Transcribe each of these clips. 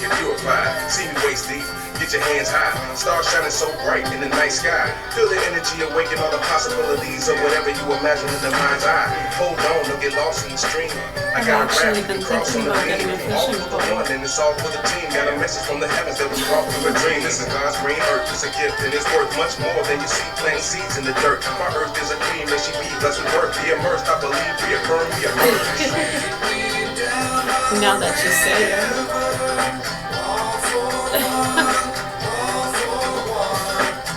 get purified. See me waist deep, get your hands high. Stars shining so bright in the night sky. Feel the energy awaken all the possibilities of whatever you imagine in the mind's eye. Hold on, don't get lost in the stream. I got a rap, cross on the beam. All for the one and it's all for the team. Got a message from the heavens that was brought through a dream. This is God's green earth, it's a gift and it's worth much more than you see planting seeds in the dirt. My earth is a queen, may she be blessed with worth. Be immersed, I believe, reaffirm, we emerge. Now that you say it.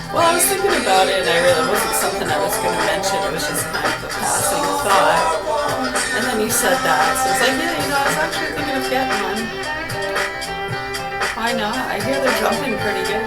Well, I was thinking about it and I really wasn't something I was going to mention. It was just kind of a passing thought. And then you said that. So it's like, yeah, I was actually thinking of getting one. Why not? I hear they're jumping pretty good.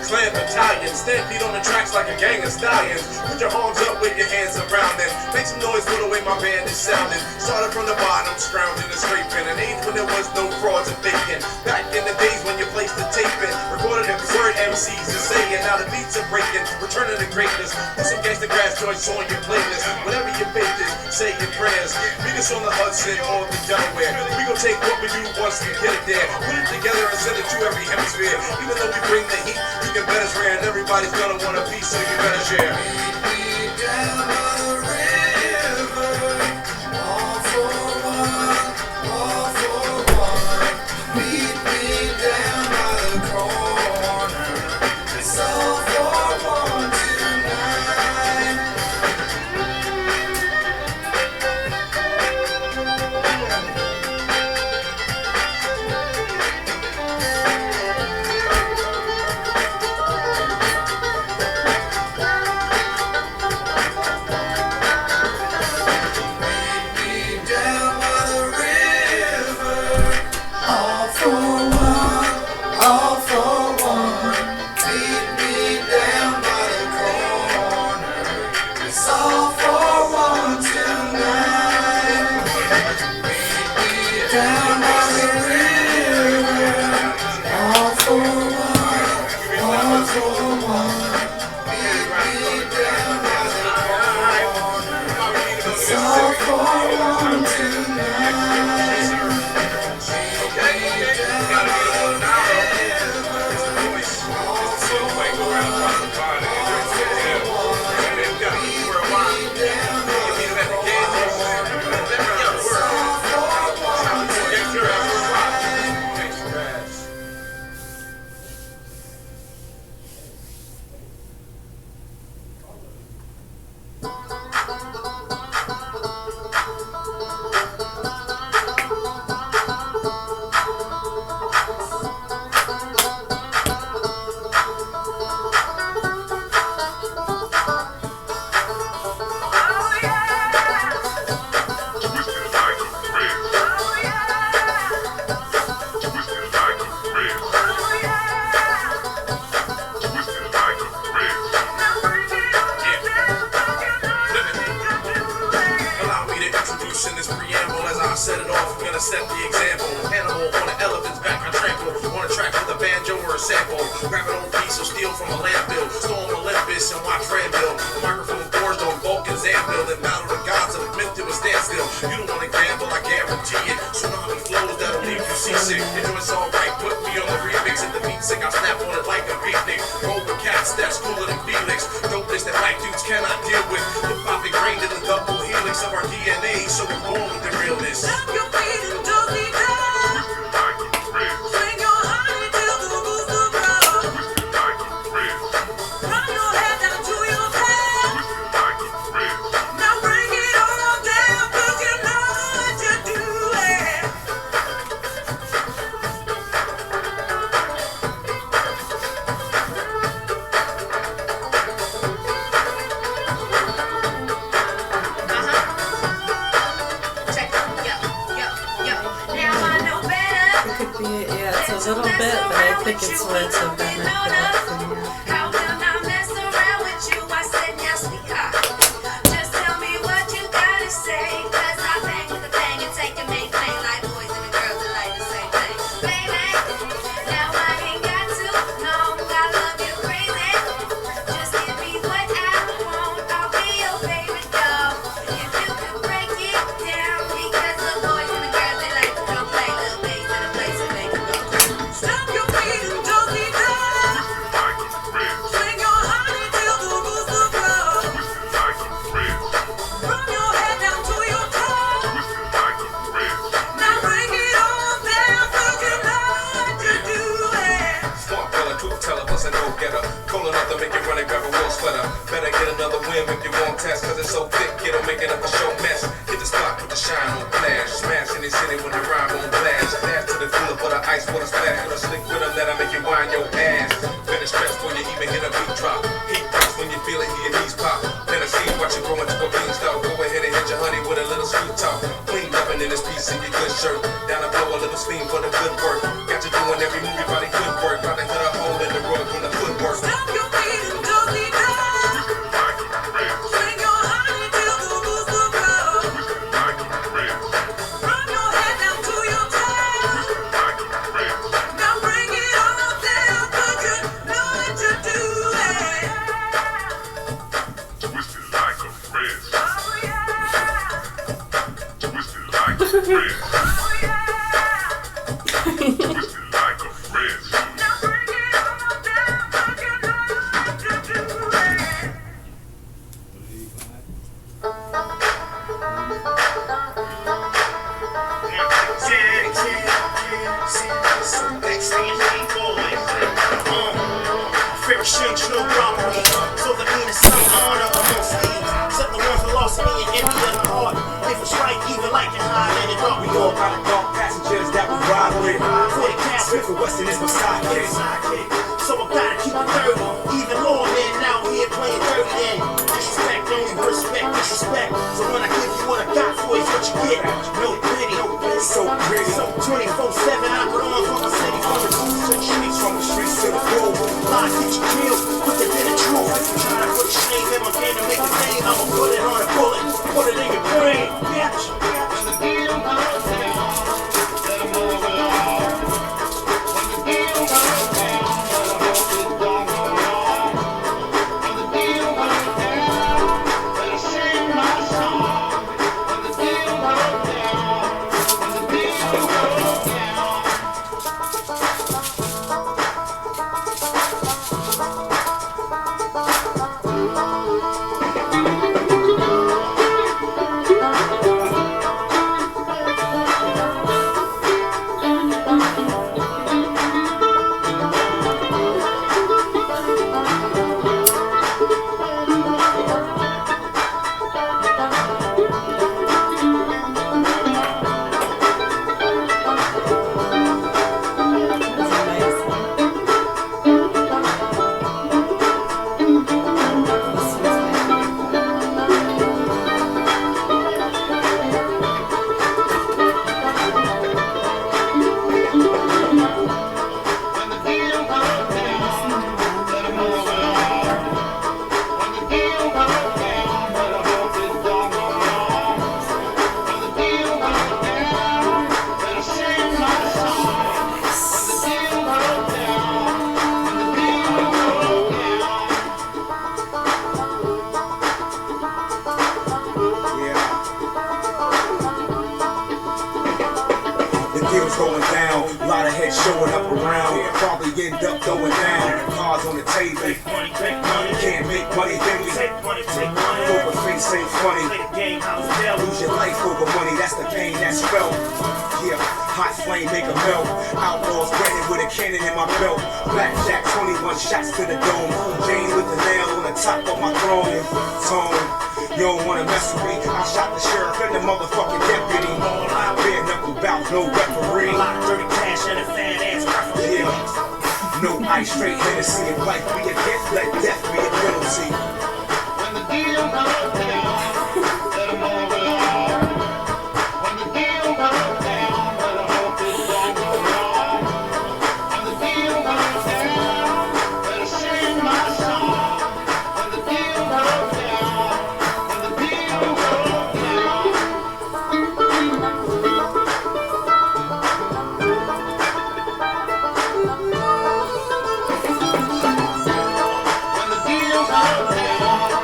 Clan battalion, stampede on the tracks like a gang of stallions. Put your arms up with your hands around them. Make some noise for the way my band is sounding. Started from the bottom, scrounging and scraping. An age when there was no frauds and faking. Back in the days when you placed the tape in. Recorded and preferred MCs to saying. Now the beats are breaking. Returning to greatness. Put some gangsta grass joints on your playlist. Whatever your faith is, say your prayers. Meet us on the Hudson or the Delaware. We gon' take what we do once we get it there. Put it together and send it to every hemisphere. Even though we bring the heat, you can bet it's rare and everybody's gonna want a piece, so you better share. Meet me down by the river, all for one, all for one. Meet me down by the corner, it's all for one tonight. Set it off, I'm gonna set the example. Animal on an elephant's back, I trample. On a track with a banjo or a sample. Grab an old piece of steel from a landfill. Storm Olympus and watch Rambill. The microphone forged on Vulcan's anvil. Then battle the gods of myth to a standstill. You don't wanna gamble, I guarantee it. Tsunami flows that'll leave you seasick. Your joint's alright, put me on the remix. If the beat sick, I snap on it like a beatnik. Roll with cats, that's cooler than Felix. Dopeness that black dudes cannot deal with. Hip hop ingrained in the double helix of our DNA. So we're born with the realness. A little bit, but I think it's worth a better production. truth teller, plus a no-getter. Cold enough to make you run and grab a wool sweater. Better get another win if you won't test, cause it's so thick, it'll make it up a show mess. Hit the spot, put the shine on flash. Smash in the city when the rhyme on blast. Dash to the cooler for the ice water splash. With a slick rhythm that'll make you wind your ass. Finish stretch before you even hit a beat drop. Heat drops when you feel it, your knees pop. Then I see watch you grow into a beanstalk. Go ahead and hit your honey with a little sweet talk. Clean up in this piece of your good shirt. Down to blow a little steam for the good work. Got you doing every move, your body good work. About to hit a hole in the rug from the footwork. Stop your feet and go deep down. Bring your honey till the booster blows. From your head down to your tail. Now bring it all down, 'cause you know what you're doing. Twisted like a friend. Oh yeah. Twisted like a friend. Oh yeah. Twisted like a friend. Now bring it all down, 'cause you know what you're doing. Fair exchange, no robbery. So the mean is some honor amongst thieves. Except the ones that lost me and empty in the heart. If it's right, even like it high, let it dark. We all got dark passengers that we ride with. For the cash, Smith and Wesson is my sidekick. so I gotta keep it 30. Even more men out here playing dirty then. Disrespect, only respect, disrespect. So when I give you what I got for you, what you get. No pity, So pretty. so 24/7 I put on for my city, from the booth to the streets, From the streets to the floor. lie get you killed, quicker than the truth. If you're trying to put shame in my game to make a name, I'ma put it on a bullet, put it in your brain, bitch. Deals going down, a lot of heads showing up around. Probably end up throwing down. Cards on the table. Take money, Can't make money, then we take money, take money. over face ain't funny. Play the game, how's that? Lose your life over money, that's the pain that's felt. Yeah, hot flame make a melt. Outlaws ready with a cannon in my belt. Blackjack, 21 shots to the dome. Jane with the nail on the top of my throne. Tone, you don't wanna mess with me. I shot the sheriff and the motherfucking deputy. Bare knuckle bout, no referee. A lot of dirty cash and a fat ass referee. Yeah, no ice, straight Hennessy. If life be a gift, let death be a penalty. When the deal goes down, let 'em all belong. When the deal goes down, let 'em hope it don't go wrong. When the deal goes down, let 'em sing my song. When the deal goes down, when the deal goes down. When the deal goes down,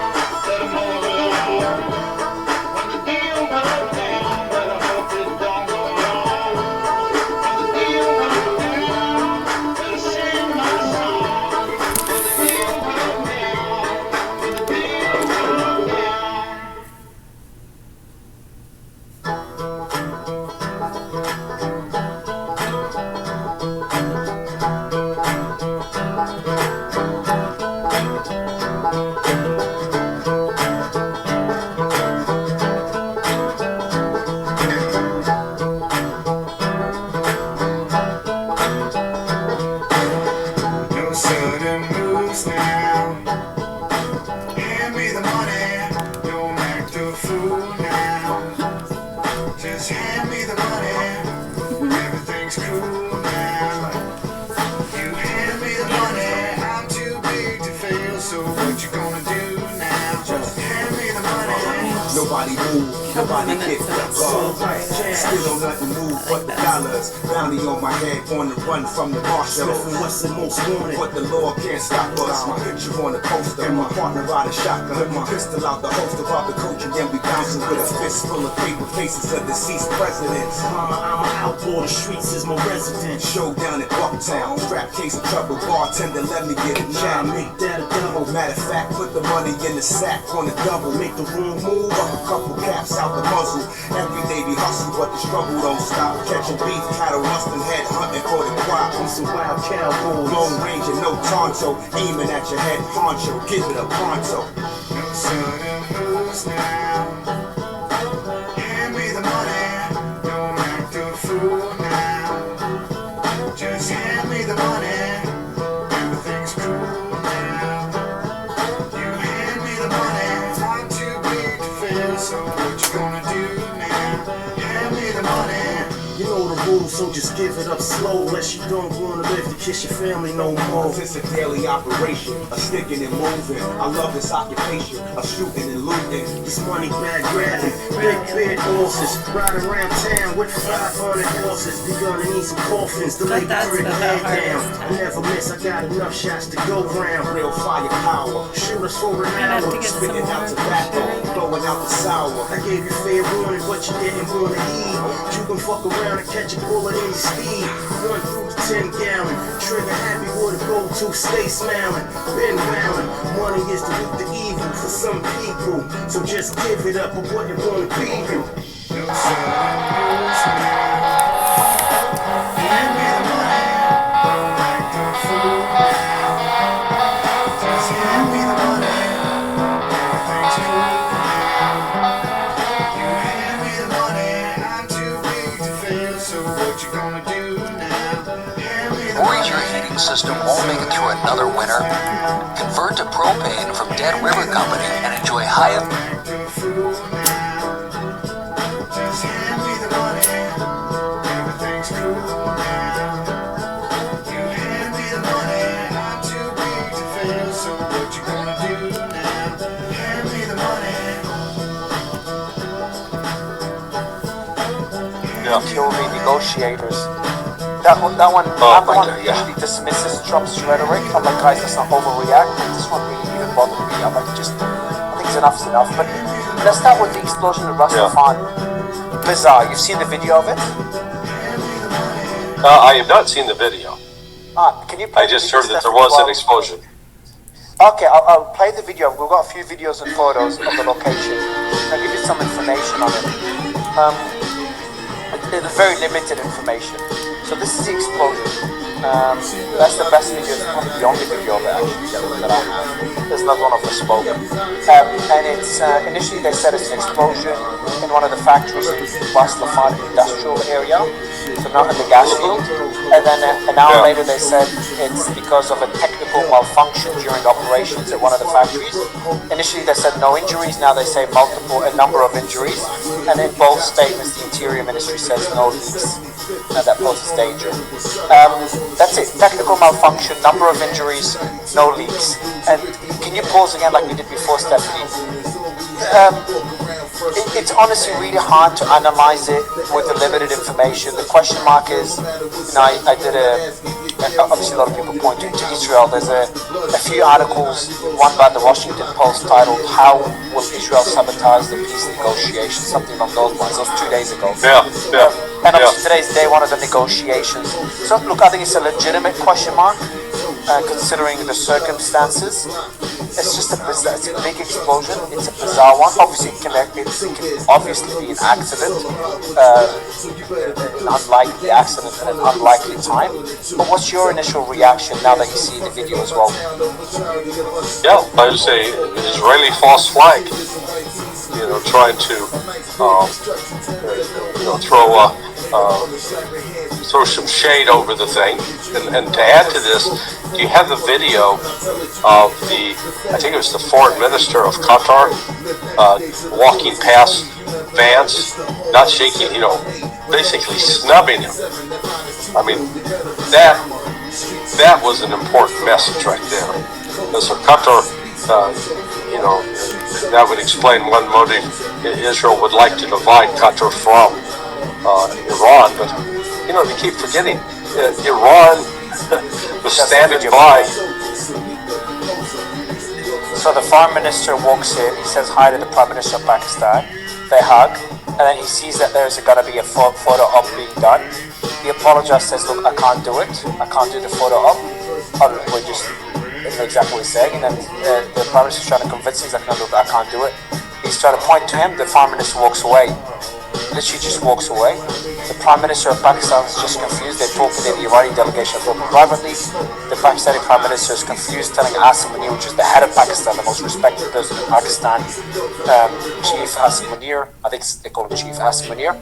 let 'em all belong. nobody move, nobody get minutes, fucked so off. Still don't nothing move but the dollars. Bounty on my head, on the run from the marshal. Smith and Wesson most wanted. But the law can't stop us. My picture on the poster, and my partner ride a shotgun. With my pistol out the holster, rob the coach, and then we bouncing with a fist full of paper faces of deceased presidents. Mama, I'm an outlaw, the streets is my residence. Showdown in Bucktown, strap case of trouble, bartender, let me get a Nah, jab. make that a double. Matter of fact, put the money in the sack on the double. Make the room move up a couple caps out the muzzle. Every day we hustle, but the struggle don't stop. Catching beef, cattle rusting, head hunting for the crop. I'm some wild cowboys. Long range and no tonto, aiming at your head honcho. Give it a pronto. No sudden moves now. Hand me the money. Don't act a fool now. Just hand me the money. Everything's cool now. You hand me the money. I'm too big to fail. So what you gonna do now? Hand me the money. You know the rules, so just give it up slow. Unless you don't wanna live to kiss your family no more. It's a daily operation, a sticking and moving. I love this occupation, a shooting and looting. This money bag grabbing, big horses. Ride around town with 500 horses. You're gonna need some coffins to lay the That's brick the head hardest down. time. I never miss, I got enough shots to go round. Real firepower, Shoot us for an I have hour. to get some spitting out tobacco, blowing out the sour. I gave you fair warning, but you didn't wanna heed. You can fuck around and catch a bullet in your speed. 1 through 10 gallon. Trigger happy with a go-to, stay smiling. Been wowing. Money is the root of evil for some people. So just give it up for what you wanna be. No sudden moves now. Hand me the money. Don't act a fool now. Just hand me the money. Everything's cool now. You hand me the money. I'm too big to fail. So what you gonna do now? Hand me the Worried your money. heating system won't make it through another winter? Convert to propane from Dead River Company and enjoy high Don't act a fool now. Just hand me the money. Everything's cool now. You hand me the money. I'm too big to fail. So what you gonna do now? Hand me the money. Kill the negotiators. That one, I'm the one who usually dismisses Trump's rhetoric. I'm like, guys, let's not overreact. This one really even bothered me. I'm like, I think enough's enough. But let's start with the explosion of Rastafan. Bizarre. You've seen the video of it? I have not seen the video. Can you play I just the heard video, that there Stephanie, was an while- explosion. Okay, I'll play the video. We've got a few videos and photos of the location. I'll give you some information on it. It's very limited information. So this is the explosion. That's the best video. It's probably the only video of it actually that I have. There's another one of the smoke. And it's initially they said it's an explosion in one of the factories in West Lafayette industrial area, so not in the gas field. And then an hour later they said it's because of a technical malfunction during operations at one of the factories. Initially they said no injuries, now they say a number of injuries. And in both statements the Interior Ministry says no leaks that poses danger. That's it, technical malfunction, number of injuries, no leaks. And can you pause again like we did before, Stephanie? It's honestly really hard to analyze it with the limited information. The question mark is, I did obviously a lot of people point to Israel. There's a few articles, one by the Washington Post titled, "How Will Israel Sabotage the Peace Negotiations?" Something along those lines. That was 2 days ago. And obviously today's day one of the negotiations. So look, I think it's a legitimate question mark, considering the circumstances. It's just it's a big explosion. It's a bizarre one. Obviously, it can obviously be an accident, an unlikely accident at an unlikely time. But what's your initial reaction now that you see the video as well? Yeah, I would say an Israeli false flag. Trying to throw some shade over the thing. And to add to this, do you have the video of I think it was the foreign minister of Qatar, walking past Vance, not shaking, basically snubbing him? I mean, that was an important message right there. So Qatar you know, that would explain one motive. Israel would like to divide Qatar from Iran, but you know, they keep forgetting Iran was standing by. So the Foreign Minister walks in, he says hi to the Prime Minister of Pakistan, they hug, and then he sees that there's going to be a photo op being done. He apologizes, says, look, I can't do it, I can't do the photo op. We're just, that's exactly what he's saying, and then the Prime Minister's trying to convince him, he's like, no, look, I can't do it. He's trying to point to him, the Foreign Minister walks away. Literally just walks away. The Prime Minister of Pakistan is just confused. They're talking to the Iranian delegation privately. The Pakistani Prime Minister is confused, telling Asim Munir, which is the head of Pakistan, the most respected person in Pakistan, Chief Asim Munir, I think they call him Chief Asim Munir.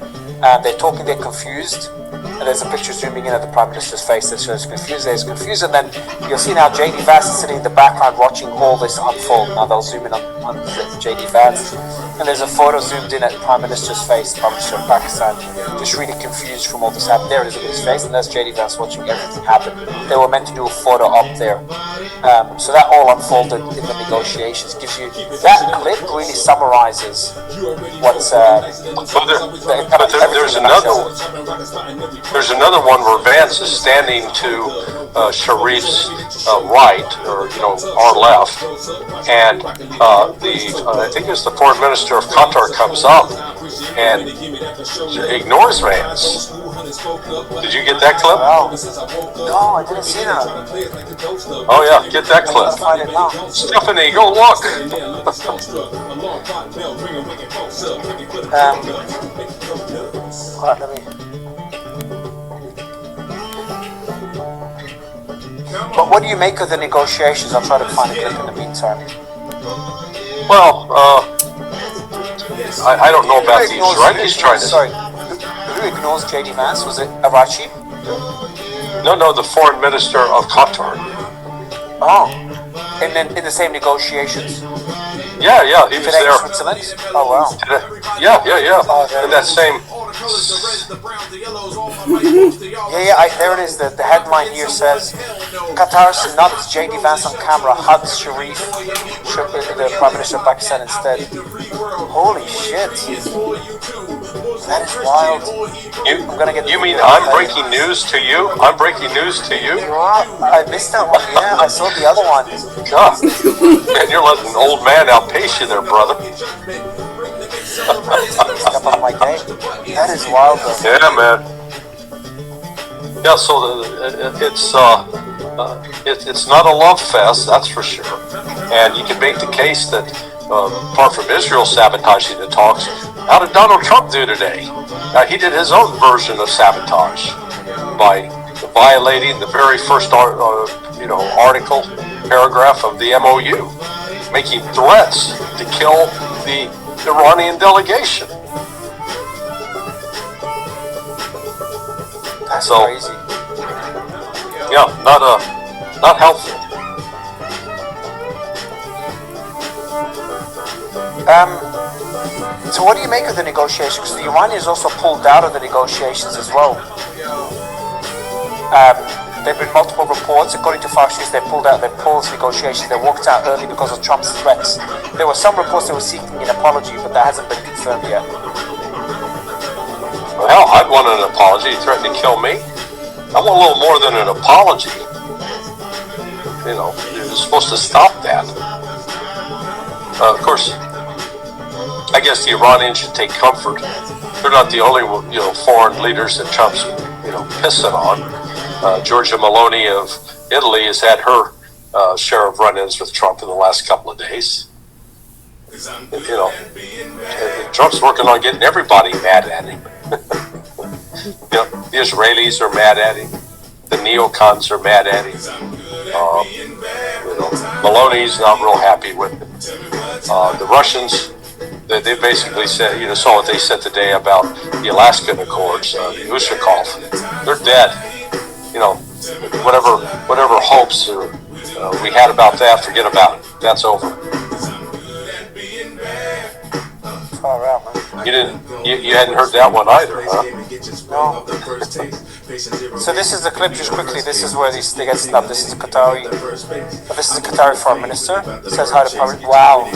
They're talking, they're confused. And there's a picture zooming in at the Prime Minister's face that shows confused, and then you'll see now JD Vance is sitting in the background watching all this unfold. Now they'll zoom in on JD Vance, and there's a photo zoomed in at the Prime Minister's face, Prime Minister of Pakistan, just really confused from all this happening. There it is at his face, and there's JD Vance watching everything happen. They were meant to do a photo up there. So that all unfolded in the negotiations. Gives you, that clip really summarizes what's there's another one where Vance is standing to Sharif's right, or you know, our left, and I think it's the Foreign Minister of Qatar comes up and ignores Vance. Did you get that clip? No, I didn't see that. Oh yeah, get that clip. I'll find it now. Stephanie, go look. Let me. But what do you make of the negotiations? I'll try to find a clip in the meantime. Well, I don't know about the Israelis trying to... Sorry, who ignores JD Vance? Was it Arachi? No, the Foreign Minister of Qatar. Oh, and then in the same negotiations? Yeah, he was Today there. in Switzerland? Oh, wow. Yeah. In that same... There it is. The headline here says, Qatar's nuts JD Vance on camera hugs Sharif, the Prime Minister of Pakistan instead. Holy shit. That is wild. I'm gonna get. You mean I'm breaking news to you? I'm breaking news to you? I missed that one. Yeah, I saw the other one. God. Man, you're letting an old man outpace you there, brother. Step on my game. That is wild, though. Yeah, man. Yeah, so it's not a love fest, that's for sure. And you can make the case that apart from Israel sabotaging the talks, how did Donald Trump do today? He did his own version of sabotage by violating the very first article, paragraph of the MOU, making threats to kill the Iranian delegation. That's crazy. Yeah, not helpful. So what do you make of the negotiations? Because the Iranians also pulled out of the negotiations as well. There have been multiple reports. According to Fox News, they paused negotiations. They walked out early because of Trump's threats. There were some reports they were seeking an apology, but that hasn't been confirmed yet. Well, hell, I'd want an apology. He threatened to kill me. I want a little more than an apology. You know, you're supposed to stop that. Of course, I guess the Iranians should take comfort. They're not the only, foreign leaders that Trump's, pissing on. Giorgia Meloni of Italy has had her share of run-ins with Trump in the last couple of days. Trump's working on getting everybody mad at him. The Israelis are mad at him. The neocons are mad at him. Meloni's not real happy with him. The Russians, they basically said, saw what they said today about the Alaskan Accords, the Ushakov. They're dead. Whatever hopes we had about that, forget about it. That's over. Far out, man. You hadn't heard that one either, huh? No. So this is the clip, just quickly. This is where they get snubbed. This is a Qatari. This is a Qatari foreign minister. Says hi to public. Wow.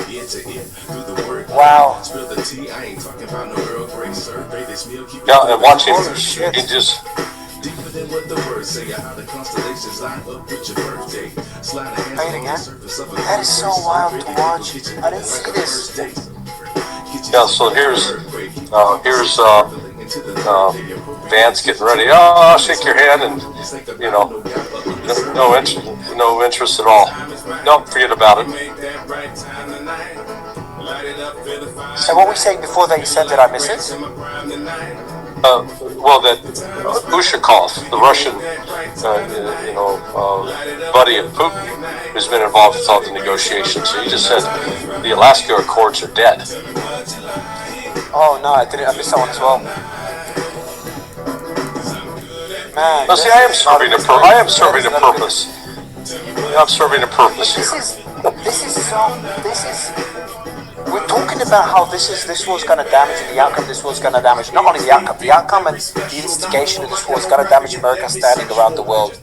Wow. Yeah, and watch him. Holy shit. He just. Deeper than what the words say, how the constellations line up with your birthday. Slide a hand Play it on the again. surface of a That is so wild to watch. I didn't see this. Yeah, so here's Vance getting ready. Oh, shake your hand, and you know, no interest at all. Nope, forget about it. So what were we saying before that you said, did I miss it? Well, that Ushakov, the Russian, buddy of Putin, who's been involved with all the negotiations. So he just said the Alaska Accords are dead. Oh no, I missed that one as well. Man, Now, see, I am serving a purpose. I'm serving a purpose here. We're talking about how this was going to damage the outcome. This was going to damage not only the outcome and the instigation of this war is going to damage America's standing around the world.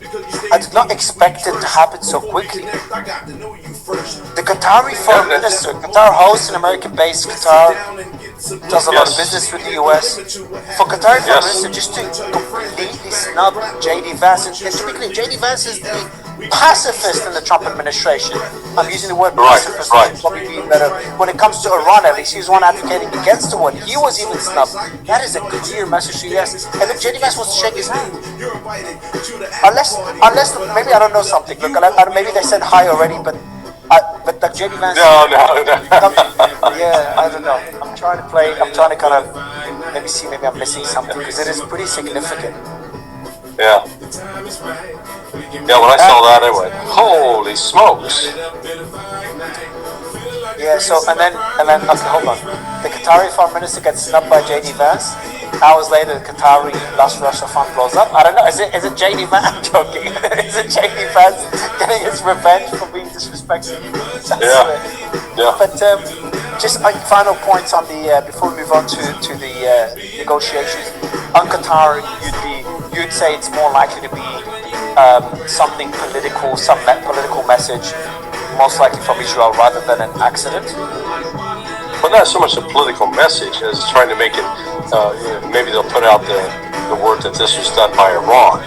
I did not expect it to happen so quickly. The Qatari foreign minister, Qatar hosts an American-based Qatar, does a lot of business with the US. For Qatari foreign minister just to completely snub J.D. Vance, and typically J.D. Vance is the pacifist in the Trump administration. I'm using the word pacifist, which would probably be better. When it comes to Iran, at least he was one advocating against the war. He was even snubbed. That is a clear message to the US. And if J.D. Vance wants to shake his hand, unless maybe I don't know something. Look, maybe they said hi already, but like J.D. Vance. No. Yeah, I don't know. I'm trying to kind of maybe see, maybe I'm missing something because it is pretty significant. Yeah. Yeah, when I saw that, I went, holy smokes. Yeah, so, and then, okay, hold on. The Qatari foreign minister gets snubbed by J.D. Vance. Hours later, the Qatari Las Russia fund blows up. I don't know, is it J.D. Vance? I'm joking. Is it J.D. Vance getting his revenge for being disrespectful? Yeah. But just final points on the, before we move on to the negotiations. On Qatar, you'd say it's more likely to be something political, some political message, most likely from Israel rather than an accident? Well, not so much a political message as trying to make it, maybe they'll put out the word that this was done by Iran.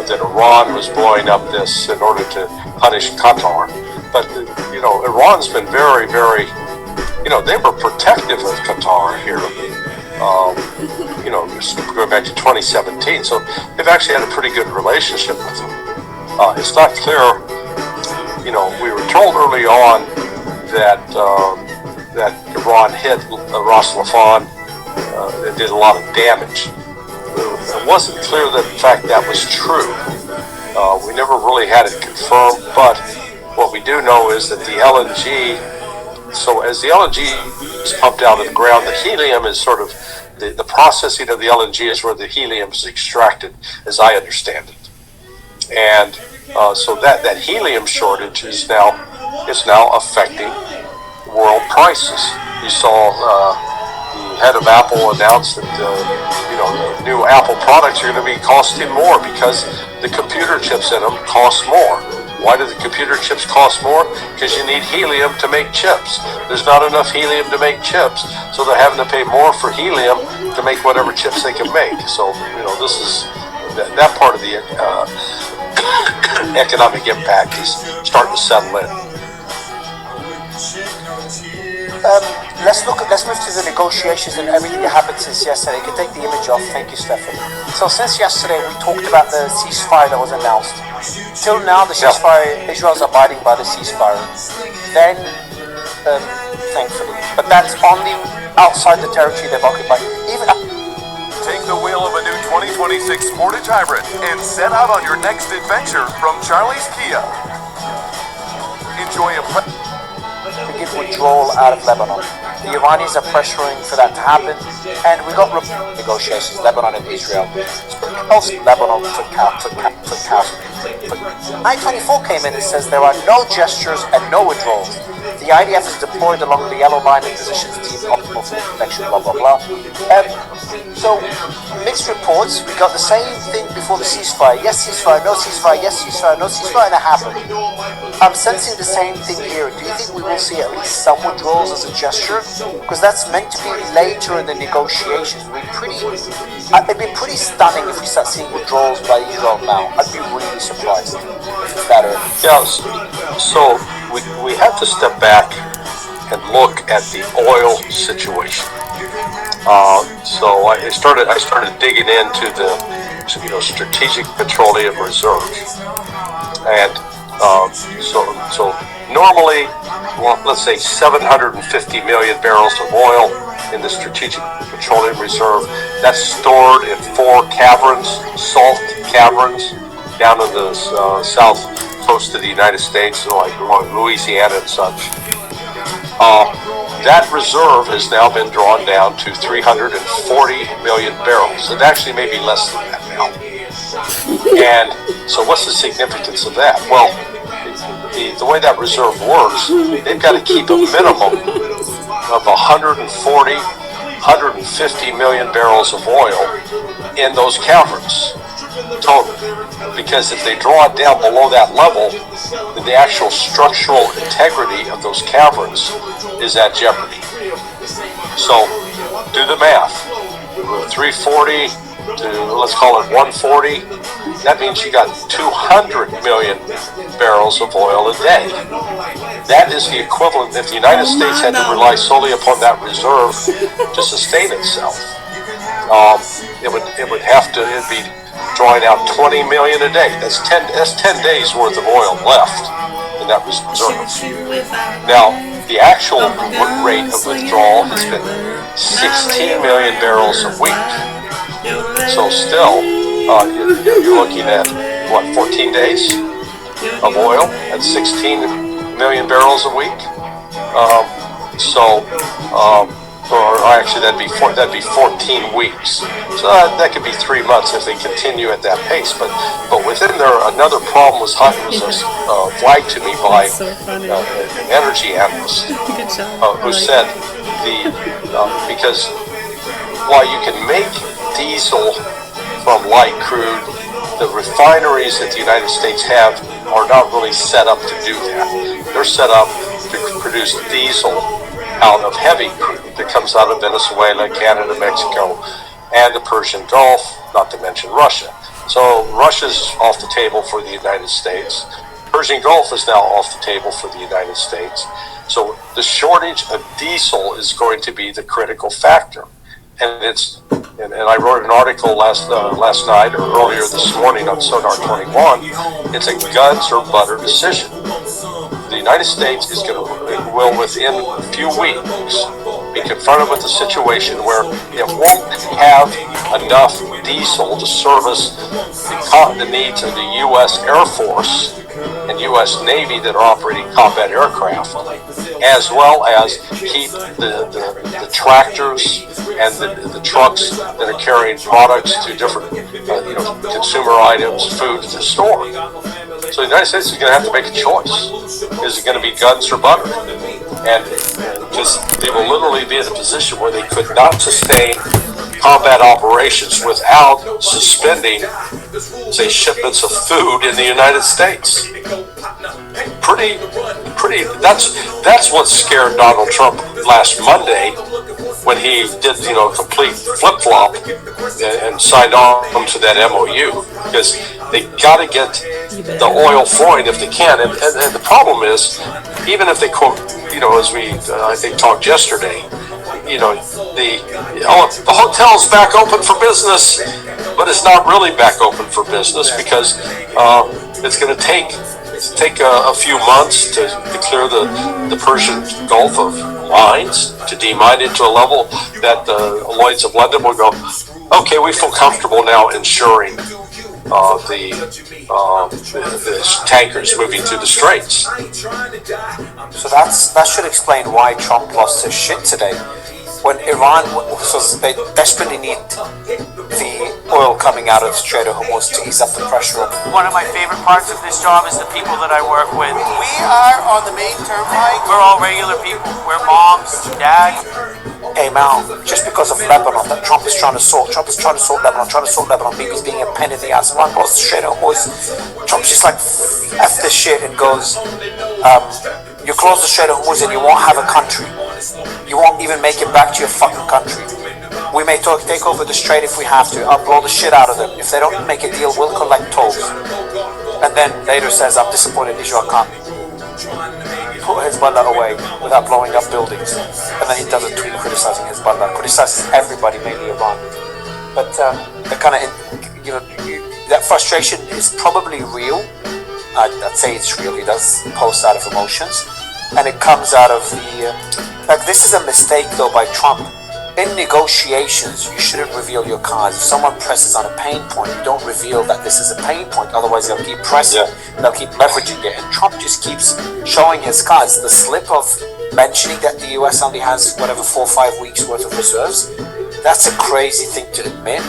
That Iran was blowing up this in order to punish Qatar. But, Iran's been very, very, they were protective of Qatar here. Going back to 2017, so they've actually had a pretty good relationship with them. It's not clear, we were told early on that Iran hit Ras Laffan and did a lot of damage. It wasn't clear that, in fact, that was true. We never really had it confirmed, but what we do know is that the LNG, so as the LNG is pumped out of the ground, the helium is sort of, the processing of the LNG is where the helium is extracted, as I understand it. And so that helium shortage is now affecting world prices. You saw the head of Apple announce that new Apple products are going to be costing more because the computer chips in them cost more. Why do the computer chips cost more? Because you need helium to make chips. There's not enough helium to make chips, so they're having to pay more for helium to make whatever chips they can make. So, this is that part of the economic impact is starting to settle in. Let's move to the negotiations and everything that happened since yesterday. You can take the image off. Thank you, Stephanie. So since yesterday, we talked about the ceasefire that was announced. Till now, the ceasefire, Israel's abiding by the ceasefire. Then, thankfully, but that's only outside the territory they've occupied. Take the wheel of a new 2026 Sportage Hybrid and set out on your next adventure from Charlie's Kia. Enjoy a begin withdrawal out of Lebanon. The Iranians are pressuring for that to happen, and we got negotiations, Lebanon and Israel. Lebanon took I-24 came in and says there are no gestures and no withdrawals. The The IDF is deployed along the yellow line in positions deemed optimal for protection, blah, blah, blah. So, mixed reports. We got the same thing before the ceasefire. Yes, ceasefire, no ceasefire, yes, ceasefire, no ceasefire, and it happened. I'm sensing the same thing here. Do you think we will see at least some withdrawals as a gesture? Because that's meant to be later in the negotiations. It'd be pretty stunning if we start seeing withdrawals by Israel now. I'd be really surprised if it's that early. Yeah, so we have to step back and look at the oil situation. So I started digging into the strategic petroleum reserve, and so normally, well, let's say 750 million barrels of oil in the strategic petroleum reserve. That's stored in 4 caverns, salt caverns, down in the south coast of the United States, like along Louisiana and such. That reserve has now been drawn down to 340 million barrels. It actually may be less than that now. And so what's the significance of that? Well, the way that reserve works, they've got to keep a minimum of 150 million barrels of oil in those caverns total. Because if they draw it down below that level, then the actual structural integrity of those caverns is at jeopardy. So do the math. 340 to, let's call it 140, that means you got 200 million barrels of oil a day. That is the equivalent, if the United States had to rely solely upon that reserve to sustain itself, it'd be drawing out 20 million a day. That's 10 days worth of oil left in that reserve. Now, the actual rate of withdrawal has been 16 million barrels a week. So still, you're looking at, 14 days of oil at 16 million barrels a week? Or actually that'd be 14 weeks. So that could be 3 months if they continue at that pace. But within there, another problem was flagged to me by an energy analyst who said because while you can make diesel from light crude, the refineries that the United States have are not really set up to do that. They're set up to produce diesel out of heavy crude that comes out of Venezuela, Canada, Mexico, and the Persian Gulf, not to mention Russia. So Russia's off the table for the United States. Persian Gulf is now off the table for the United States. So the shortage of diesel is going to be the critical factor. And I wrote an article last night or earlier this morning on Sonar 21. It's a guns or butter decision. The United States will within a few weeks be confronted with a situation where it won't have enough diesel to service the needs of the U.S. Air Force and U.S. Navy that are operating combat aircraft, as well as keep the tractors and the trucks that are carrying products to different consumer items, food to store. So the United States is going to have to make a choice. Is it going to be guns or butter? And because they will literally be in a position where they could not sustain combat operations without suspending, say, shipments of food in the United States. Pretty. That's what scared Donald Trump last Monday when he did, complete flip-flop and signed on to that MOU, because they got to get the oil flowing if they can. And the problem is, even if they quote, as we I think talked yesterday, the hotel's back open for business, but it's not really back open for business because it's going to take a few months to clear the Persian Gulf of mines, to demine it to a level that the Lloyd's of London will go, okay, we feel comfortable now insuring the tankers moving through the straits. So that should explain why Trump lost his shit today. When Iran, so they desperately need the oil coming out of the Strait of Hormuz to ease up the pressure. One of my favorite parts of this job is the people that I work with. We are on the main turnpike. We're all regular people. We're moms, dads. Came out just because of Lebanon that Trump is trying to sort. Trump is trying to sort Lebanon, Bibi's being a pain in the ass. And one goes to Strait of Hormuz. Trump's just like, F this shit, and goes, you close the Strait of Hormuz and you won't have a country. You won't even make it back to your fucking country. We may take over the strait if we have to. I'll blow the shit out of them. If they don't make a deal, we'll collect tolls. And then later says, I'm disappointed Israel can't put Hezbollah away without blowing up buildings. And then he does a tweet criticizing Hezbollah, criticizes everybody, mainly Iran. But the kind of, that frustration is probably real. I'd say it's real. He does post out of emotions. And it comes out of the, this is a mistake though by Trump. In negotiations, you shouldn't reveal your cards. If someone presses on a pain point, you don't reveal that this is a pain point. Otherwise, they'll keep pressing, they'll keep leveraging it. And Trump just keeps showing his cards. The slip of mentioning that the US only has, 4 or 5 weeks worth of reserves, that's a crazy thing to admit.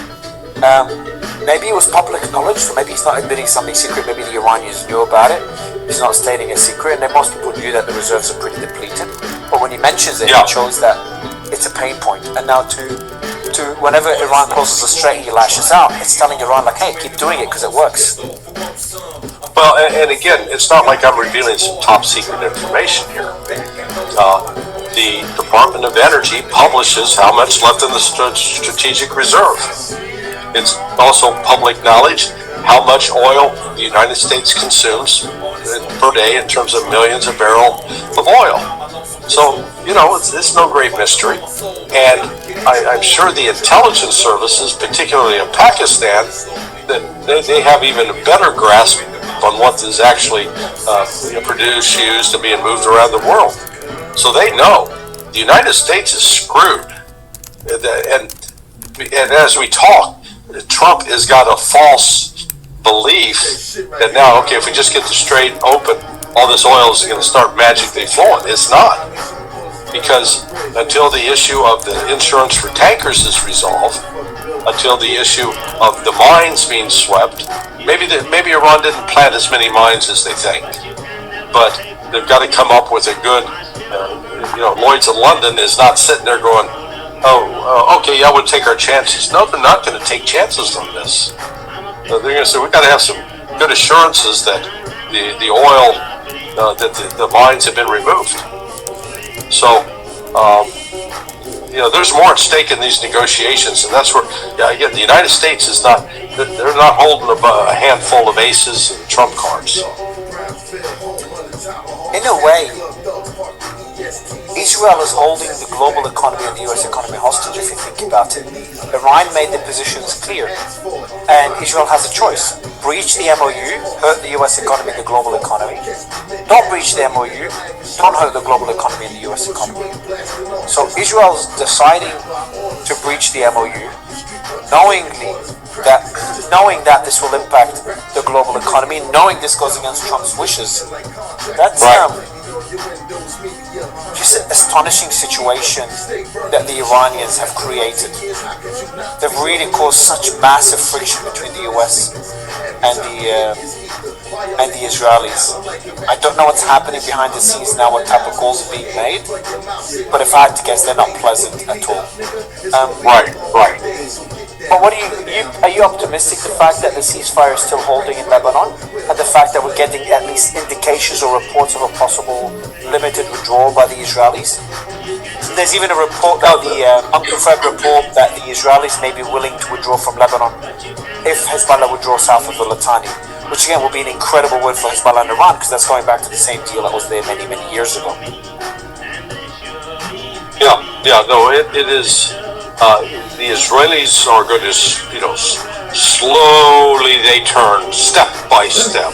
Maybe it was public knowledge, or maybe he's not admitting something secret. Maybe the Iranians knew about it. He's not stating a secret, and then most people knew that the reserves are pretty depleted. But when he mentions it, it shows that it's a pain point. And now to whenever Iran closes the strait, he lashes out. It's telling Iran, like, hey, keep doing it because it works. Well, and again, it's not like I'm revealing some top secret information here. The Department of Energy publishes how much left in the strategic reserve. It's also public knowledge how much oil the United States consumes per day in terms of millions of barrels of oil. So, it's no great mystery. And I'm sure the intelligence services, particularly in Pakistan, that they have even a better grasp on what is actually produced, used, and being moved around the world. So they know the United States is screwed. And as we talk, Trump has got a false belief that now, if we just get the strait open, all this oil is going to start magically flowing. It's not. Because until the issue of the insurance for tankers is resolved, until the issue of the mines being swept, maybe Iran didn't plant as many mines as they think, but they've got to come up with a good, Lloyd's of London is not sitting there going, okay, yeah, we'll take our chances. No, they're not going to take chances on this. They're going to say, we've got to have some good assurances that the oil, that the mines have been removed. So, there's more at stake in these negotiations, and that's where, again, the United States is not, they're not holding a handful of aces and trump cards. In a way, Israel is holding the global economy and the US economy hostage, if you think about it. Iran made the positions clear, and Israel has a choice. Breach the MOU, hurt the US economy and the global economy. Don't breach the MOU, don't hurt the global economy and the US economy. So Israel's deciding to breach the MOU, knowing that this will impact the global economy, knowing this goes against Trump's wishes. That's just an astonishing situation that the Iranians have created. They've really caused such massive friction between the US and the Israelis. I don't know what's happening behind the scenes now, what type of calls are being made, but if I had to guess, they're not pleasant at all. Right. But are you optimistic the fact that the ceasefire is still holding in Lebanon, and the fact that we're getting at least indications or reports of a possible limited withdrawal by the Israelis? There's even a report, the unconfirmed report, that the Israelis may be willing to withdraw from Lebanon if Hezbollah withdraw south of the Litani, which again will be an incredible win for Hezbollah and Iran, because that's going back to the same deal that was there many, many years ago. It is. The Israelis are going to, slowly they turn, step by step,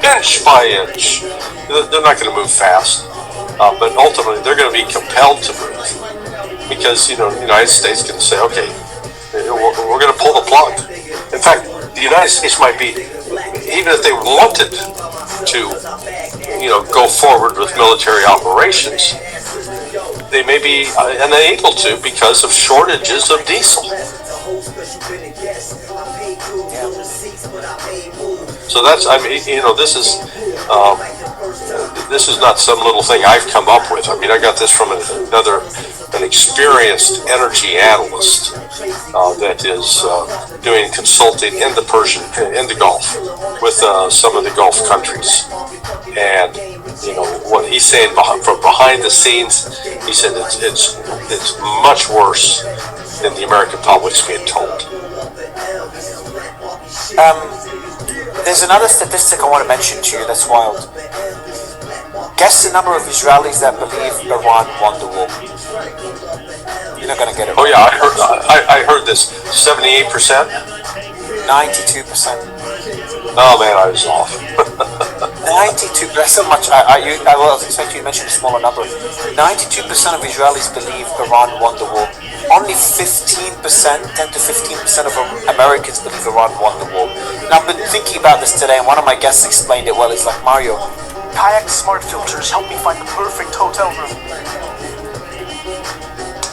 inch by inch. They're not going to move fast, but ultimately they're going to be compelled to move, because, the United States can say, okay, we're going to pull the plug. In fact, the United States might be, even if they wanted to, go forward with military operations, they may be unable to because of shortages of diesel. So that's, I mean, this is not some little thing I've come up with. I mean, I got this from an experienced energy analyst that is doing consulting in the Gulf with some of the Gulf countries. And what he's saying from behind the scenes, he said it's much worse than the American public's being told. There's another statistic I want to mention to you that's wild. Guess the number of Israelis that believe Iran won the war. You're not gonna get it. Oh yeah, I heard this. 78%. 92%. Oh man, I was off. 92. That's so much. I was expecting you to mention a smaller number. 92% of Israelis believe Iran won the war. Only 15%, 10 to 15% of Americans believe Iran won the war. Now I've been thinking about this today, and one of my guests explained it well. It's like, Mario, Kayak Smart Filters help me find the perfect hotel room.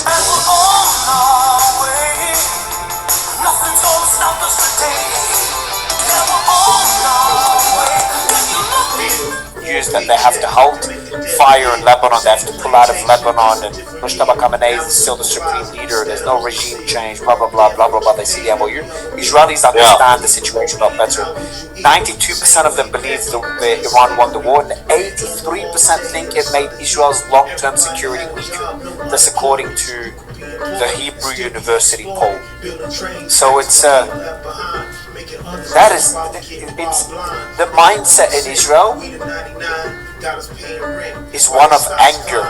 And we're on our way. Nothing's gonna stop us today. And we're on our way. News that they have to halt fire in Lebanon, they have to pull out of Lebanon, and Mustafa Khamenei is still the supreme leader, there's no regime change, blah blah blah blah blah blah. They see the MOU. Israelis understand the situation a lot better. 92% of them believe the Iran won the war, and 83% think it made Israel's long-term security weaker. That's according to the Hebrew University poll. So it's the mindset in Israel is one of anger.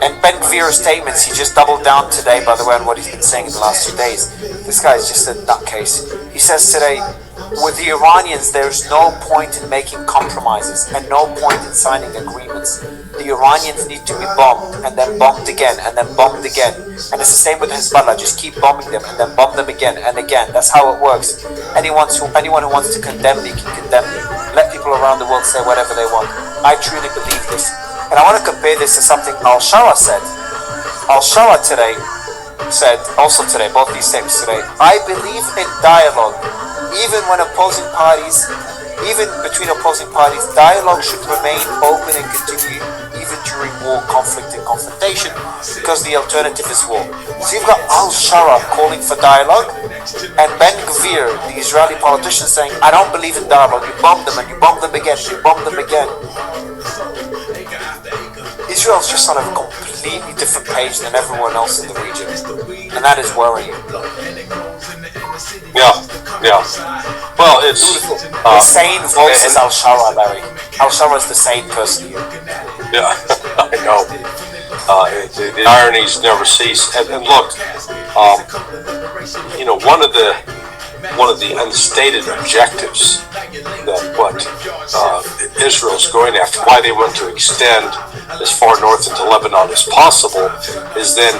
And Ben Gvir's statements, he just doubled down today, by the way, on what he's been saying in the last 2 days. This guy is just a nutcase. He says today, with the Iranians, there's no point in making compromises and no point in signing agreements. The Iranians need to be bombed and then bombed again and then bombed again. And it's the same with Hezbollah. Just keep bombing them and then bomb them again and again. That's how it works. Anyone who wants to condemn me can condemn me. Let people around the world say whatever they want. I truly believe this. And I want to compare this to something Al-Shara said. Al-Shara today said, also today, both these statements today, I believe in dialogue. Even between opposing parties, dialogue should remain open and continue even during war, conflict and confrontation, because the alternative is war. So you've got Al-Shara calling for dialogue, and Ben Gvir, the Israeli politician, saying, I don't believe in dialogue. You bomb them and you bomb them again, you bomb them again. Israel's just on a completely different page than everyone else in the region, and that is worrying. Yeah. Well, it's the sane voice is Al-Shara, Larry. Al-Shara is the sane person here. Yeah, I know. The ironies never cease. And look, one of the unstated objectives that what Israel's going after, why they want to extend as far north into Lebanon as possible, is then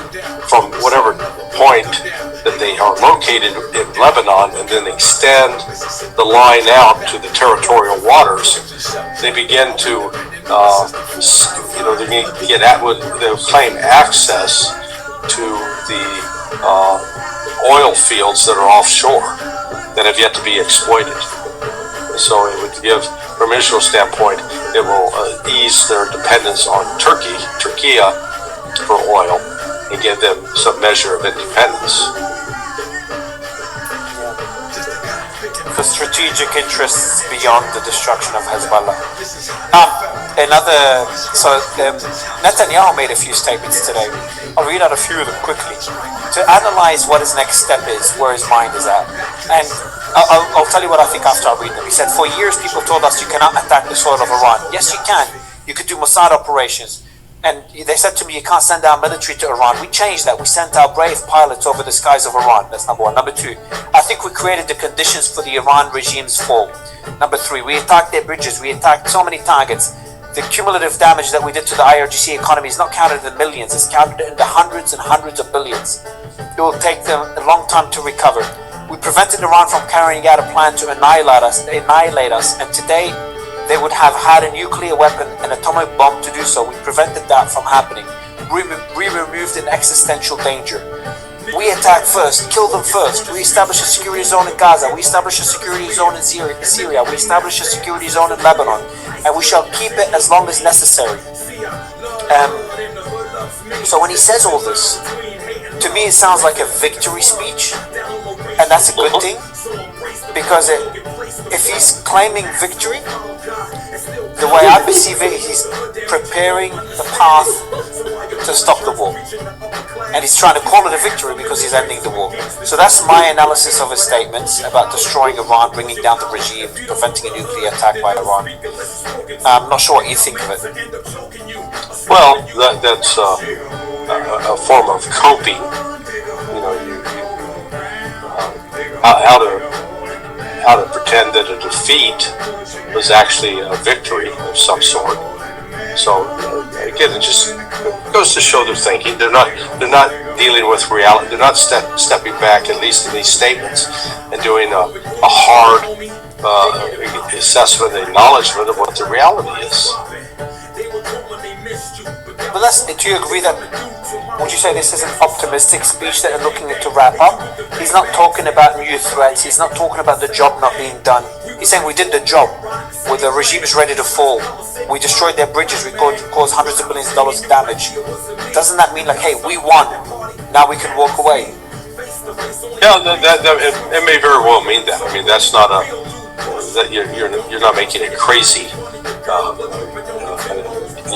from whatever point that they are located in Lebanon and then extend the line out to the territorial waters, they begin to, they'll claim access to the oil fields that are offshore that have yet to be exploited. So it would give, from Israel's standpoint, it will ease their dependence on Turkey for oil and give them some measure of independence. For strategic interests beyond the destruction of Hezbollah. Netanyahu made a few statements today. I'll read out a few of them quickly to analyze what his next step is, where his mind is at. And I'll tell you what I think after I read them. He said, for years people told us you cannot attack the soil of Iran. Yes, you can. You could do Mossad operations. And they said to me, you can't send our military to Iran. We changed that. We sent our brave pilots over the skies of Iran. That's number one. Number two, I think we created the conditions for the Iran regime's fall. Number three, we attacked their bridges. We attacked so many targets. The cumulative damage that we did to the IRGC economy is not counted in millions. It's counted in the hundreds and hundreds of billions. It will take them a long time to recover. We prevented Iran from carrying out a plan to annihilate us, and today they would have had a nuclear weapon, an atomic bomb to do so. We prevented that from happening. We removed an existential danger. We attack first, kill them first. We establish a security zone in Gaza. We establish a security zone in Syria. We establish a security zone in Lebanon. And we shall keep it as long as necessary. So when he says all this, to me it sounds like a victory speech. And that's a good thing. Because if he's claiming victory, the way I perceive it, he's preparing the path to stop the war. And he's trying to call it a victory because he's ending the war. So that's my analysis of his statements about destroying Iran, bringing down the regime, preventing a nuclear attack by Iran. I'm not sure what you think of it. Well, that's a form of coping. You know, how to pretend that a defeat was actually a victory of some sort. So again, it just goes to show their thinking. They're not dealing with reality. They're not stepping back, at least in these statements, and doing a hard assessment and acknowledgement of what the reality is. But do you agree that, would you say this is an optimistic speech that they're looking to wrap up? He's not talking about new threats. He's not talking about the job not being done. He's saying we did the job. Where the regime is ready to fall. We destroyed their bridges. We caused hundreds of billions of dollars of damage. Doesn't that mean like, hey, we won. Now we can walk away? Yeah, it may very well mean that. I mean, that's not that you're not making a crazy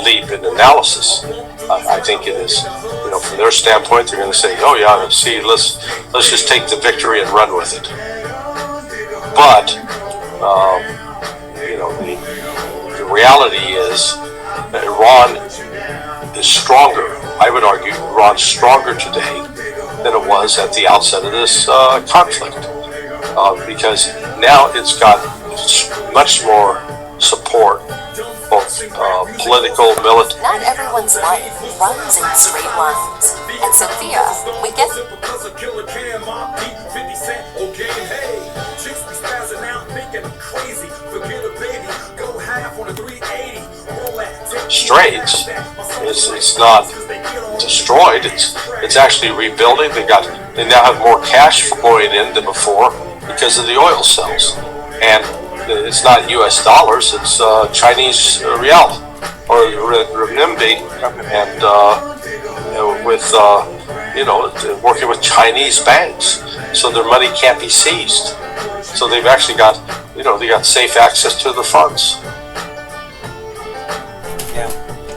leap in analysis. I think it is, from their standpoint, they're going to say, oh yeah, see, let's just take the victory and run with it. But the reality is that Iran is stronger. I would argue Iran's stronger today than it was at the outset of this conflict, because now it's got much more support, both political, military. Not everyone's life runs in straight lines. And Sophia, we get straight. It's not destroyed. It's actually rebuilding. They now have more cash flowing in than before because of the oil sales, and it's not U.S. dollars. It's Chinese rial or renminbi, and working with Chinese banks, so their money can't be seized. So they've actually got they got safe access to the funds.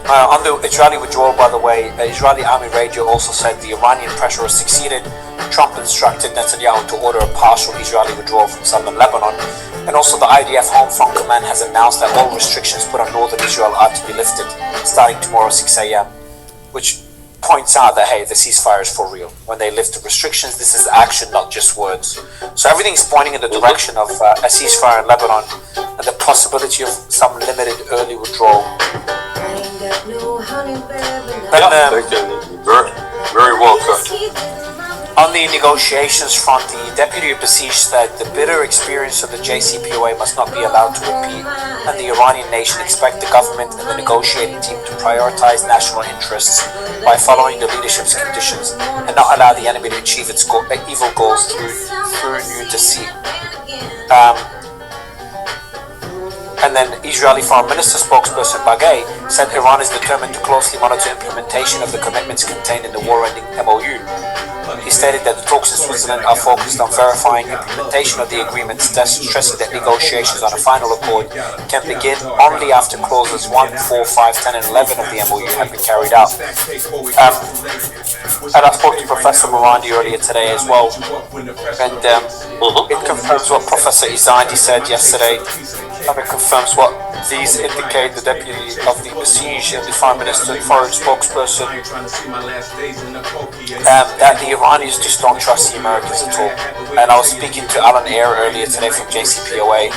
On the Israeli withdrawal, by the way, Israeli army radio also said the Iranian pressure has succeeded. Trump instructed Netanyahu to order a partial Israeli withdrawal from southern Lebanon. And also the IDF Home Front Command has announced that all restrictions put on northern Israel are to be lifted starting tomorrow 6 a.m. Which points out that, hey, the ceasefire is for real. When they lift the restrictions, this is action, not just words. So everything's pointing in the direction of a ceasefire in Lebanon and the possibility of some limited early withdrawal. Very well cooked. On the negotiations front, the deputy Basij said the bitter experience of the JCPOA must not be allowed to repeat, and the Iranian nation expect the government and the negotiating team to prioritize national interests by following the leadership's conditions and not allow the enemy to achieve its evil goals through new deceit. And then Israeli Foreign Minister spokesperson Bagay said Iran is determined to closely monitor implementation of the commitments contained in the war-ending MOU. He stated that the talks in Switzerland are focused on verifying implementation of the agreements, stressing that negotiations on a final accord can begin only after clauses 1, 4, 5, 10 and 11 of the MOU have been carried out. And I spoke to Professor Morandi earlier today as well, and it confirms what Professor Izandi said yesterday, and it confirms what these indicate. The deputy of the Basij and the foreign minister, foreign spokesperson, that the Iranians just don't trust the Americans at all. And I was speaking to Alan Eyre earlier today from JCPOA.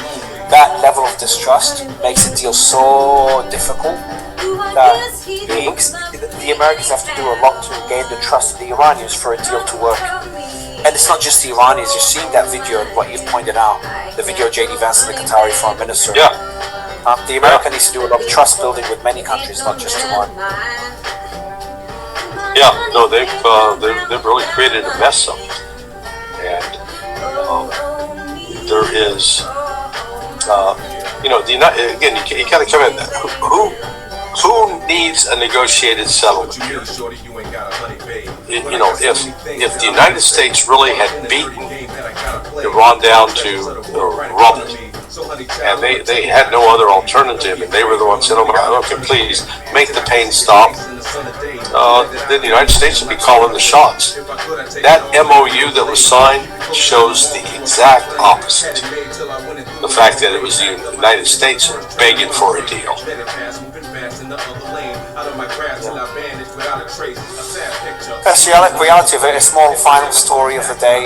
That level of distrust makes the deal so difficult that the Americans have to do a lot to gain the trust of the Iranians for a deal to work. And it's not just the Iranians. You're seeing that video, what you've pointed out, the video of J.D. Vance and the Qatari foreign minister. Yeah. The America needs to do a lot of trust building with many countries, not just Iran. Yeah, no, they've really created a mess of it, and there is, again, you kind of come in. Who needs a negotiated settlement here? If the United States really had beaten Iran down to rubble, and they had no other alternative, and they were the ones saying, okay, please make the pain stop, then the United States would be calling the shots. That MOU that was signed shows the exact opposite. The fact that it was the United States begging for a deal. That's the reality of it. A small final story of the day,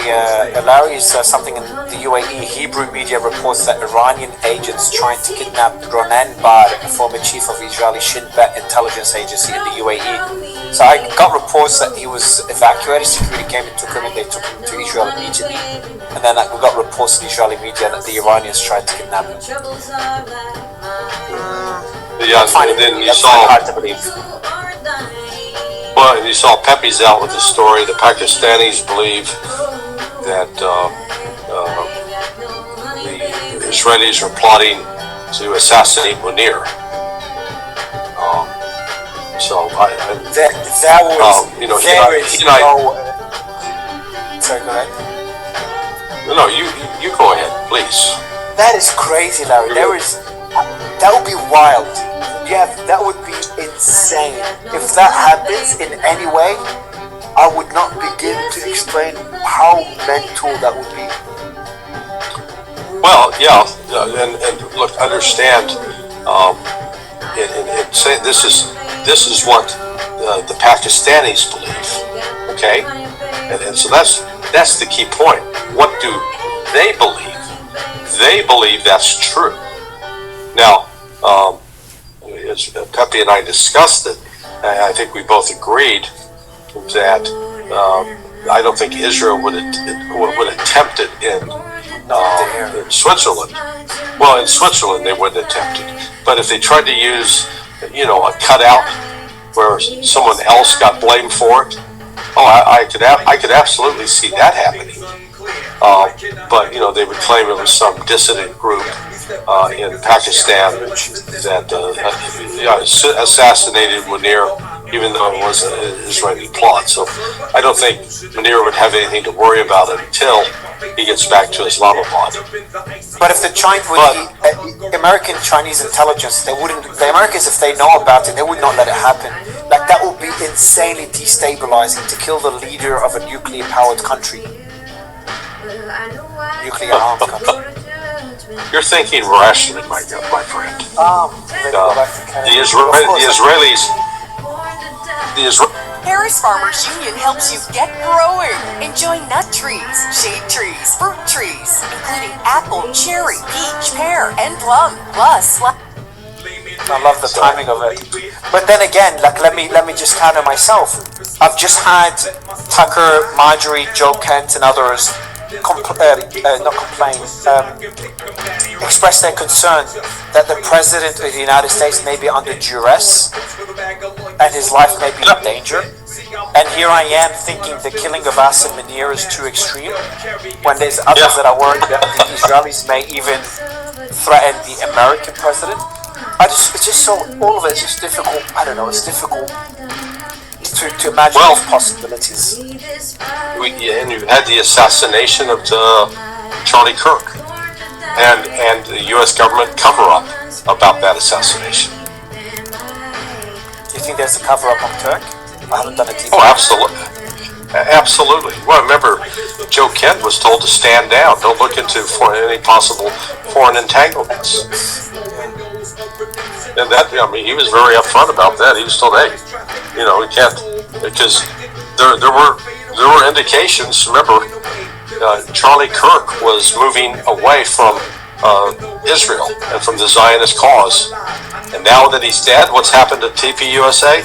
Larry, is something in the UAE. Hebrew media reports that Iranian agents trying to kidnap Ronen Bar, a former chief of Israeli Shin Bet intelligence agency in the UAE. So I got reports that he was evacuated, security came and took him, and they took him to Israel immediately. And then we got reports in the Israeli media that the Iranians tried to kidnap him. Yeah, and then you saw, hard to believe. well, and you saw Pepe's out with the story. The Pakistanis believe that the Israelis are plotting to assassinate Munir. So That was sorry, go ahead. No, you go ahead, please. That is crazy, Larry. That would be wild. Yeah, that would be insane. If that happens in any way, I would not begin to explain how mental that would be. Well, yeah, and look, understand, and say this is what the Pakistanis believe, okay, and so that's the key point. What do they believe? They believe that's true. Now, as Pepe and I discussed it, I think we both agreed that I don't think Israel would attempt it in Switzerland. Well, in Switzerland they wouldn't attempt it, but if they tried to use, a cutout where someone else got blamed for it, I could absolutely see that happening. But they would claim it was some dissident group in Pakistan that assassinated Munir, even though it was an Israeli plot. So I don't think Munir would have anything to worry about until he gets back to Islamabad. But if they're trying with American Chinese intelligence, the Americans, if they know about it, they would not let it happen. Like, that would be insanely destabilizing to kill the leader of a nuclear-powered country. Nuclear-armed country. You're thinking rationally, my friend. Harris Farmers Union helps you get growing. Enjoy nut trees, shade trees, fruit trees, including apple, cherry, peach, pear, and plum. Plus, I love the timing of it. But then again, let me just counter myself. I've just had Tucker, Marjorie, Joe Kent, and others express their concern that the President of the United States may be under duress and his life may be in danger. And here I am thinking the killing of Asim Munir is too extreme, when there's others that are worried that the Israelis may even threaten the American president. It's just so, all of it is just difficult. I don't know, it's difficult to imagine those possibilities. And you had the assassination of Charlie Kirk, and the U.S. government cover-up about that assassination. Do you think there's a cover-up on Kirk? I haven't done a deep Absolutely. Well, remember, Joe Kent was told to stand down. Don't look into any possible foreign entanglements. And he was very upfront about that. He was told, hey, we can't, because there were indications. Remember, Charlie Kirk was moving away from Israel and from the Zionist cause. And now that he's dead, what's happened to TPUSA?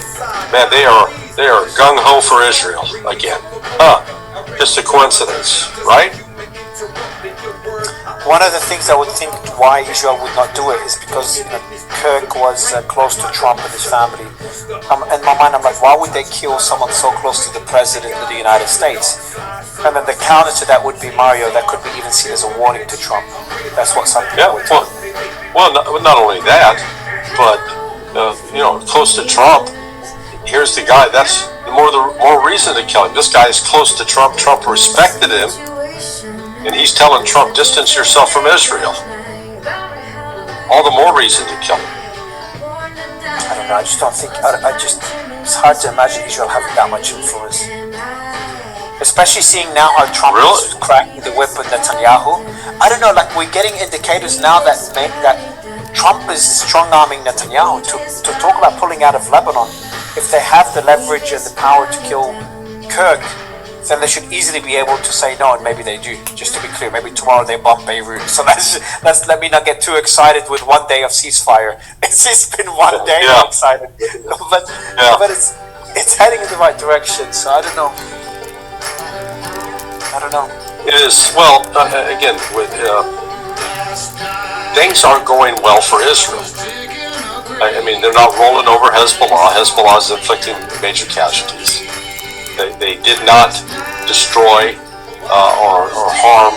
Man, they are gung-ho for Israel again. Just a coincidence, right? one of the things I would think why Israel would not do it is because Kirk was close to Trump and his family. In my mind, I'm like, why would they kill someone so close to the president of the United States? And then the counter to that would be, Mario, that could be even seen as a warning to Trump. That's what some people would do. Well, not only that, but close to Trump. Here's the guy. That's the more reason to kill him. This guy is close to Trump. Trump respected him, and he's telling Trump, distance yourself from Israel. All the more reason to kill him. I don't know. I just don't think. It's hard to imagine Israel having that much influence. Especially seeing now how Trump is cracking the whip with Netanyahu. I don't know, like we're getting indicators now that Trump is strong-arming Netanyahu to talk about pulling out of Lebanon. If they have the leverage and the power to kill Kirk, then they should easily be able to say no, and maybe they do. Just to be clear, maybe tomorrow they bomb Beirut. So let's let me not get too excited with 1 day of ceasefire. It's been 1 day. I'm excited, but it's heading in the right direction. So I don't know. It is, well, again, things aren't going well for Israel. I mean, they're not rolling over Hezbollah. Hezbollah is inflicting major casualties. They did not destroy or harm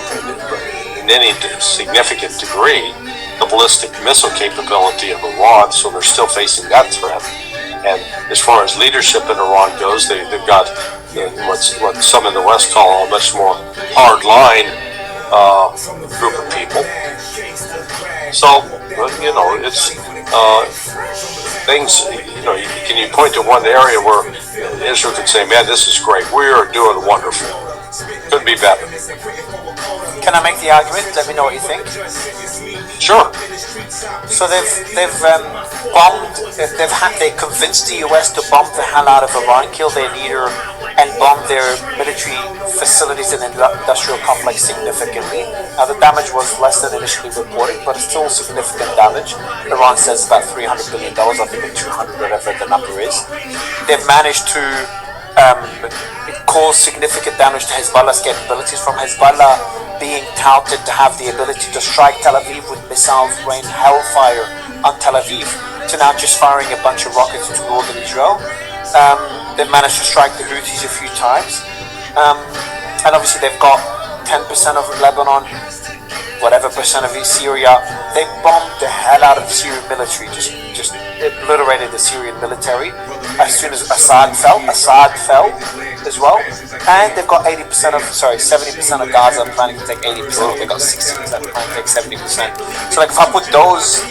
in any significant degree the ballistic missile capability of Iran, so they're still facing that threat. And as far as leadership in Iran goes, they've got what some in the West call a much more hard-line group of people. So, it's things, can you point to one area where Israel could say, man, this is great, we are doing wonderful. Couldn't be better. Can I make the argument? Let me know what you think. Sure. So they've bombed. They convinced the US to bomb the hell out of Iran, kill their leader, and bomb their military facilities and industrial complex significantly. Now the damage was less than initially reported, but it's still significant damage. Iran says about $300 billion. I think it's 200, whatever the number is. They've managed to cause significant damage to Hezbollah's capabilities, from Hezbollah being touted to have the ability to strike Tel Aviv with missiles, rain hellfire on Tel Aviv, to now just firing a bunch of rockets to northern Israel. They've managed to strike the Houthis a few times, and obviously they've got 10% of Lebanon, whatever percent of Syria. They bombed the hell out of the Syrian military, just obliterated the Syrian military as soon as Assad fell as well. And they've got 70% of Gaza, planning to take 80%. They've got 60% planning to take 70%. So like if I put those,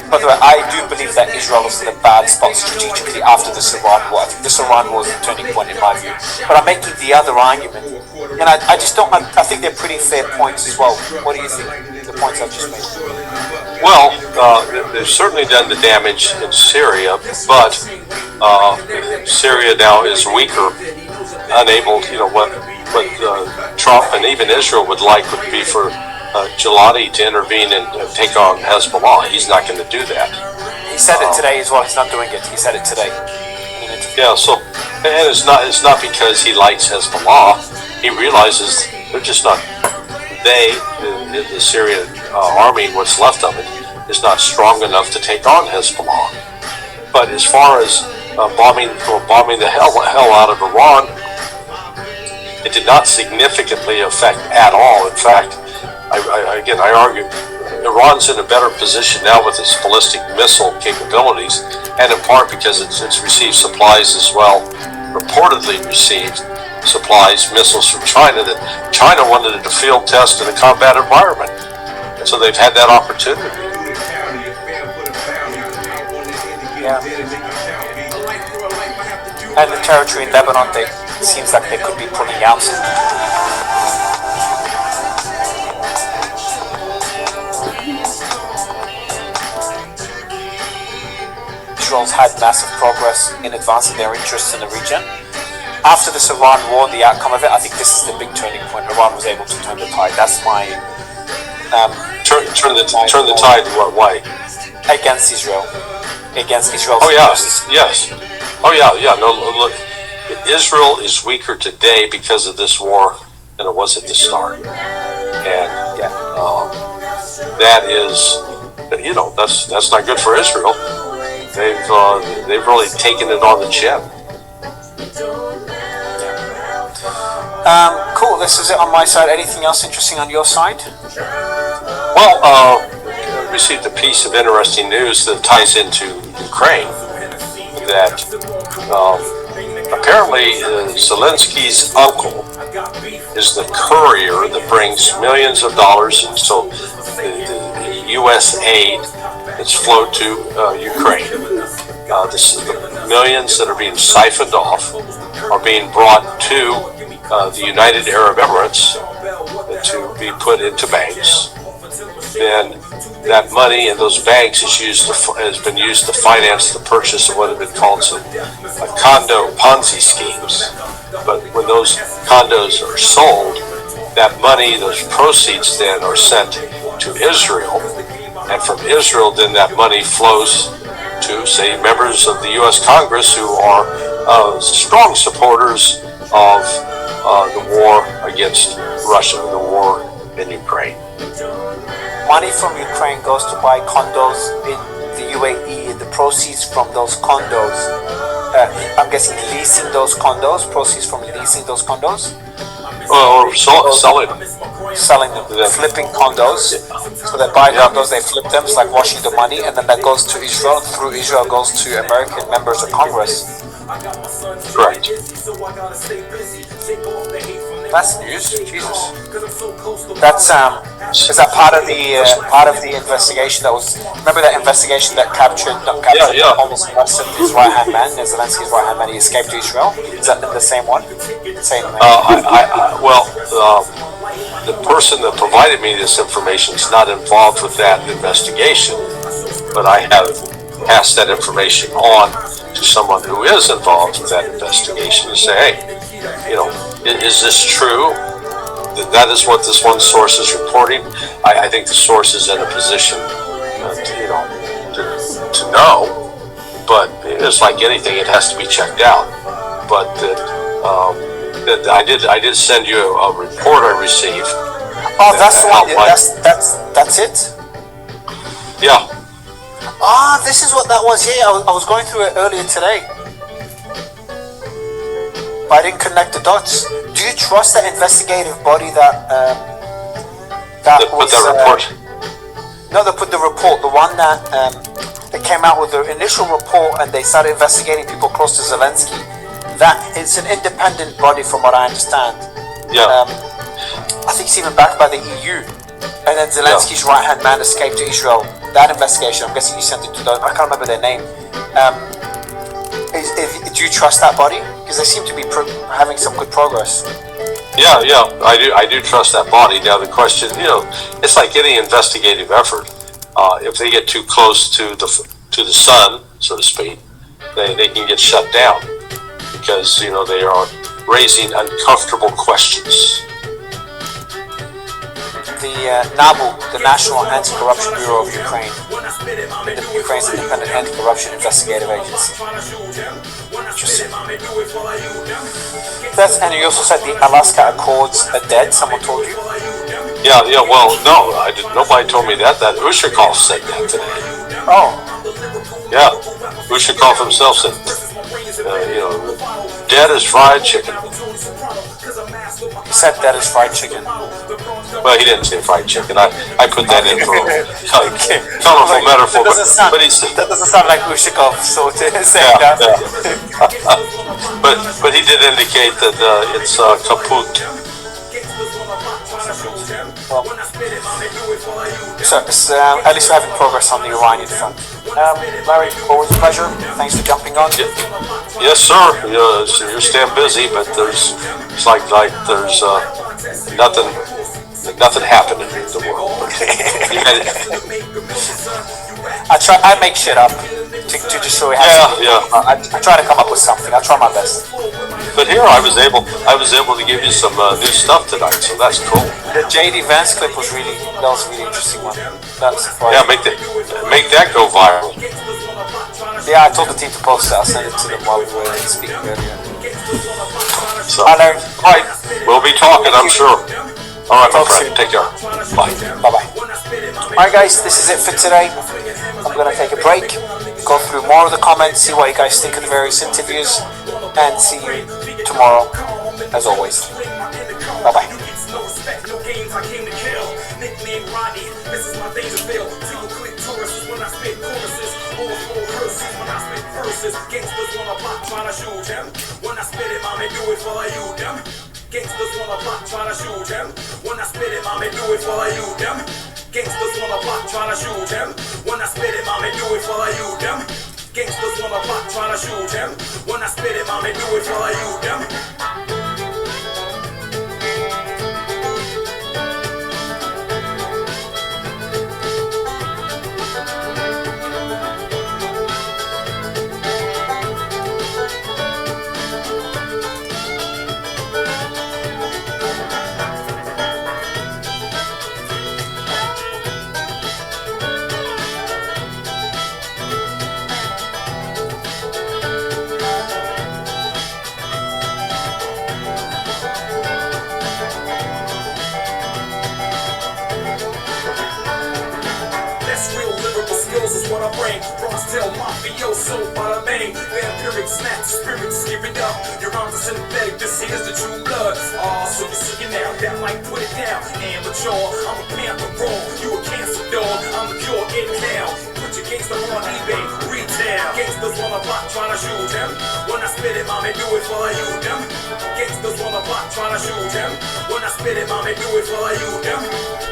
by the way, I do believe that Israel is in a bad spot strategically after this Iran war. I think this Iran war is a turning point in my view. But I'm making the other argument, and I just don't. I think they're pretty fair points as well. What do you think? The points I've just made. Well, they've certainly done the damage in Syria, but Syria now is weaker, unable. What Trump and even Israel would like would be for Gilani to intervene and take on Hezbollah. He's not going to do that. He said it today as well. He's not doing it. He said it today. Yeah. So, and it's not because he likes Hezbollah. He realizes they're just not. The Syrian army, what's left of it, is not strong enough to take on Hezbollah. But as far as bombing the hell out of Iran, it did not significantly affect at all. In fact, I argue Iran's in a better position now with its ballistic missile capabilities, and in part because it's received supplies as well, reportedly received supplies, missiles from China that China wanted to field test in a combat environment. And so they've had that opportunity. Yeah. And the territory in Lebanon, it seems like they could be pulling out. Israel's had massive progress in advancing their interests in the region. After this Iran war, the outcome of it, I think this is the big turning point. Iran was able to turn the tide. That's my turn the tide what way? Against Israel. Against Israel's interests. Yes. Oh yeah. No, look, Israel is weaker today because of this war than it was at the start. And that is, that's not good for Israel. They've really taken it on the chin. Cool. This is it on my side. Anything else interesting on your side? Well, I received a piece of interesting news that ties into Ukraine. That apparently Zelensky's uncle is the courier that brings millions of dollars, and so the U.S. aid that's flowed to Ukraine. The millions that are being siphoned off are being brought to the United Arab Emirates to be put into banks. Then that money in those banks has been used to finance the purchase of what have been called some condo Ponzi schemes. But when those condos are sold, that money, those proceeds then are sent to Israel. And from Israel, then that money flows to, say, members of the U.S. Congress who are strong supporters of the war against Russia, the war in Ukraine. Money from Ukraine goes to buy condos in the UAE, and the proceeds from those condos, I'm guessing leasing those condos, proceeds from leasing those condos? Or selling them. Selling them, flipping condos. So they buy condos, they flip them, it's like washing the money, and then that goes to Israel, through Israel goes to American members of Congress. Correct. That's news, Jesus. That's is that part of the investigation that was? Remember that investigation that almost arrested his right hand man, Zelensky's right hand man. He escaped to Israel. Is that the same one? Same. The person that provided me this information is not involved with that investigation, but I have passed that information on to someone who is involved with that investigation and say, hey, is this true? That is what this one source is reporting. I think the source is in a position to know, but it's like anything, it has to be checked out. But I did send you a report I received. Oh, that's the one. That's it. Yeah. Ah, this is what that was. Yeah, I was going through it earlier today, but I didn't connect the dots. Do you trust that investigative body that put that report? No, they put the report. The one that they came out with the initial report, and they started investigating people close to Zelensky. That it's an independent body, from what I understand. Yeah. I think it's even backed by the EU. And then Zelensky's right-hand man escaped to Israel. That investigation, I'm guessing you sent it to those. I can't remember their name. Do you trust that body? Because they seem to be having some good progress. Yeah, I do trust that body. Now the question, it's like any investigative effort. If they get too close to the sun, so to speak, they can get shut down because they are raising uncomfortable questions. The NABU, the National Anti-Corruption Bureau of Ukraine, Ukraine's independent anti-corruption investigative agency. Interesting. And you also said the Alaska Accords are dead. Someone told you? Yeah. Well, no, I didn't. Nobody told me that. That Ushakov said that today. Oh. Yeah, Ushakov himself said, dead as fried chicken. He said dead as fried chicken. Well, he didn't say fried chicken. I put that in for colorful metaphor. That doesn't sound like Ushakov, so to say that. Yeah. but he did indicate that it's kaput. Well, so at least we're having progress on the Iranian front. Larry, always a pleasure. Thanks for jumping on. Yes, sir. You're staying busy, but it's like there's nothing happening in the world. I make shit up to just so we have. I try to come up with something. I try my best. But here I was able to give you some new stuff tonight, so that's cool. The JD Vance clip was really interesting one. That's surprising. Yeah, make that go viral. Yeah, I told the team to post it. I'll send it to them while we were speaking earlier. So, all right, we'll be talking, I'm sure. All right, my friend. Take care. Bye. Bye-bye. Alright guys, this is it for today. I'm going to take a break, go through more of the comments, see what you guys think of the various interviews, and see you tomorrow, as always. Bye bye. No respect, no games, I came to kill. Nickname Rodney, this is my danger bill. Single click choruses when I spit choruses. All full curses when I spit verses. Gangsters wanna block, try to shoot him. When I spit it, mommy, do it for you, them. Gangsters wanna block, try to shoot him. When I spit it, mommy, do it for you, them. Gangsters wanna block, try to shoot him. When I spit it, mommy, do it for you, them. Gangsters wanna block, try to shoot him. When I spit it, mommy, do it for you, them. What I bring, Bronx-tail mafioso, bada bang, vampiric snacks, spirits giving up. Your arms are synthetic, this here's the true blood. So you're singing now, that might put it down. Amateur, I'm a panther raw, you a cancer dog, I'm the cure, inhale. Put your gangster on eBay, retail. Gangsters wanna block, tryna shoot him. When I spit it, mommy, do it for you, them. Gangsters wanna block, tryna shoot him. When I spit it, mommy, do it for you, them.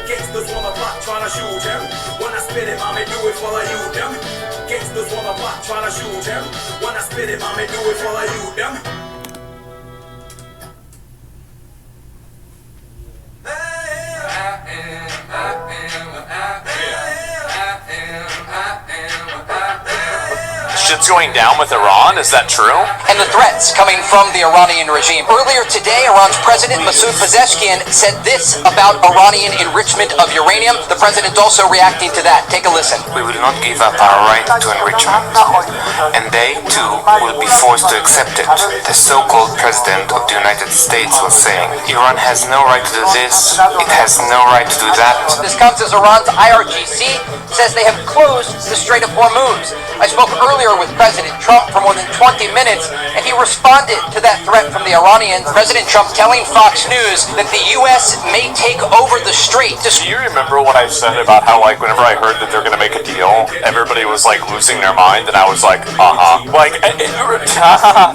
Gangsters wanna block, tryna shoot him. When I spit it, mommy, do it for you, them. Gangsters wanna block, tryna shoot him. When I spit it, mommy, do it for you, them. Shit's going down with Iran, is that true? And the threats coming from the Iranian regime. Earlier today, Iran's President Masoud Pezeshkian said this about Iranian enrichment of uranium. The president also reacting to that. Take a listen. We will not give up our right to enrichment, and they too will be forced to accept it. The so-called president of the United States was saying, Iran has no right to do this, it has no right to do that. This comes as Iran's IRGC says they have closed the Strait of Hormuz. I spoke earlier with President Trump for more than 20 minutes, and he responded to that threat from the Iranians. President Trump telling Fox News that the U.S. may take over the strait. Do you remember what I said about how, like, whenever I heard that they're going to make a deal, everybody was, like, losing their mind, and I was like, Like,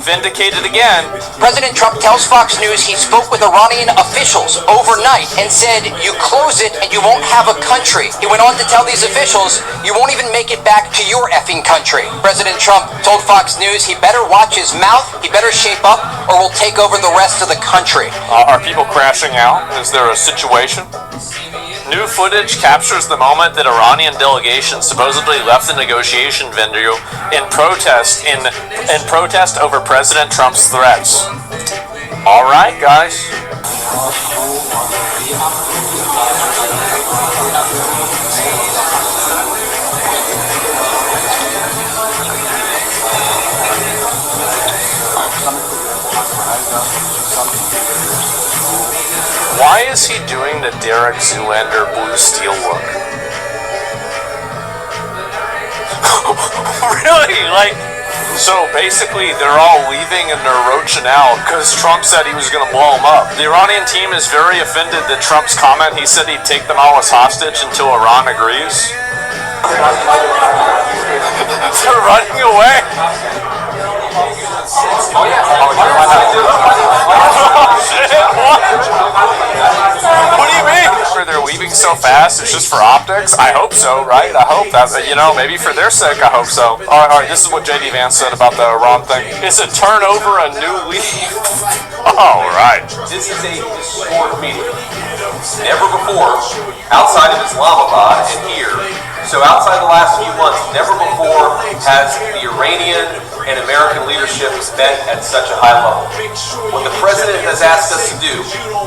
vindicated again. President Trump tells Fox News he spoke with Iranian officials overnight and said, you close it and you won't have a country. He went on to tell these officials, you won't even make it back to your effing country. President Trump told Fox News he better watch his mouth, he better shape up, or we'll take over the rest of the country. Are people crashing out? Is there a situation? New footage captures the moment that Iranian delegation supposedly left the negotiation venue in protest over President Trump's threats. All right, guys. Why is he doing the Derek Zoolander blue steel look? Really? Like, so basically they're all leaving and they're roaching out because Trump said he was going to blow them up. The Iranian team is very offended that Trump's comment, he said he'd take them all as hostage until Iran agrees. They're running away. Oh yeah. What do you mean? They're leaving so fast, it's just for optics? I hope so, right? I hope that, maybe for their sake, I hope so. Alright, this is what J.D. Vance said about the Iran thing. It's a turnover, a new leaf. Alright. This is a historic meeting. Never before, outside of Islamabad and here, so outside the last few months, never before has the Iranian and American leadership met at such a high level. What the president has asked us to do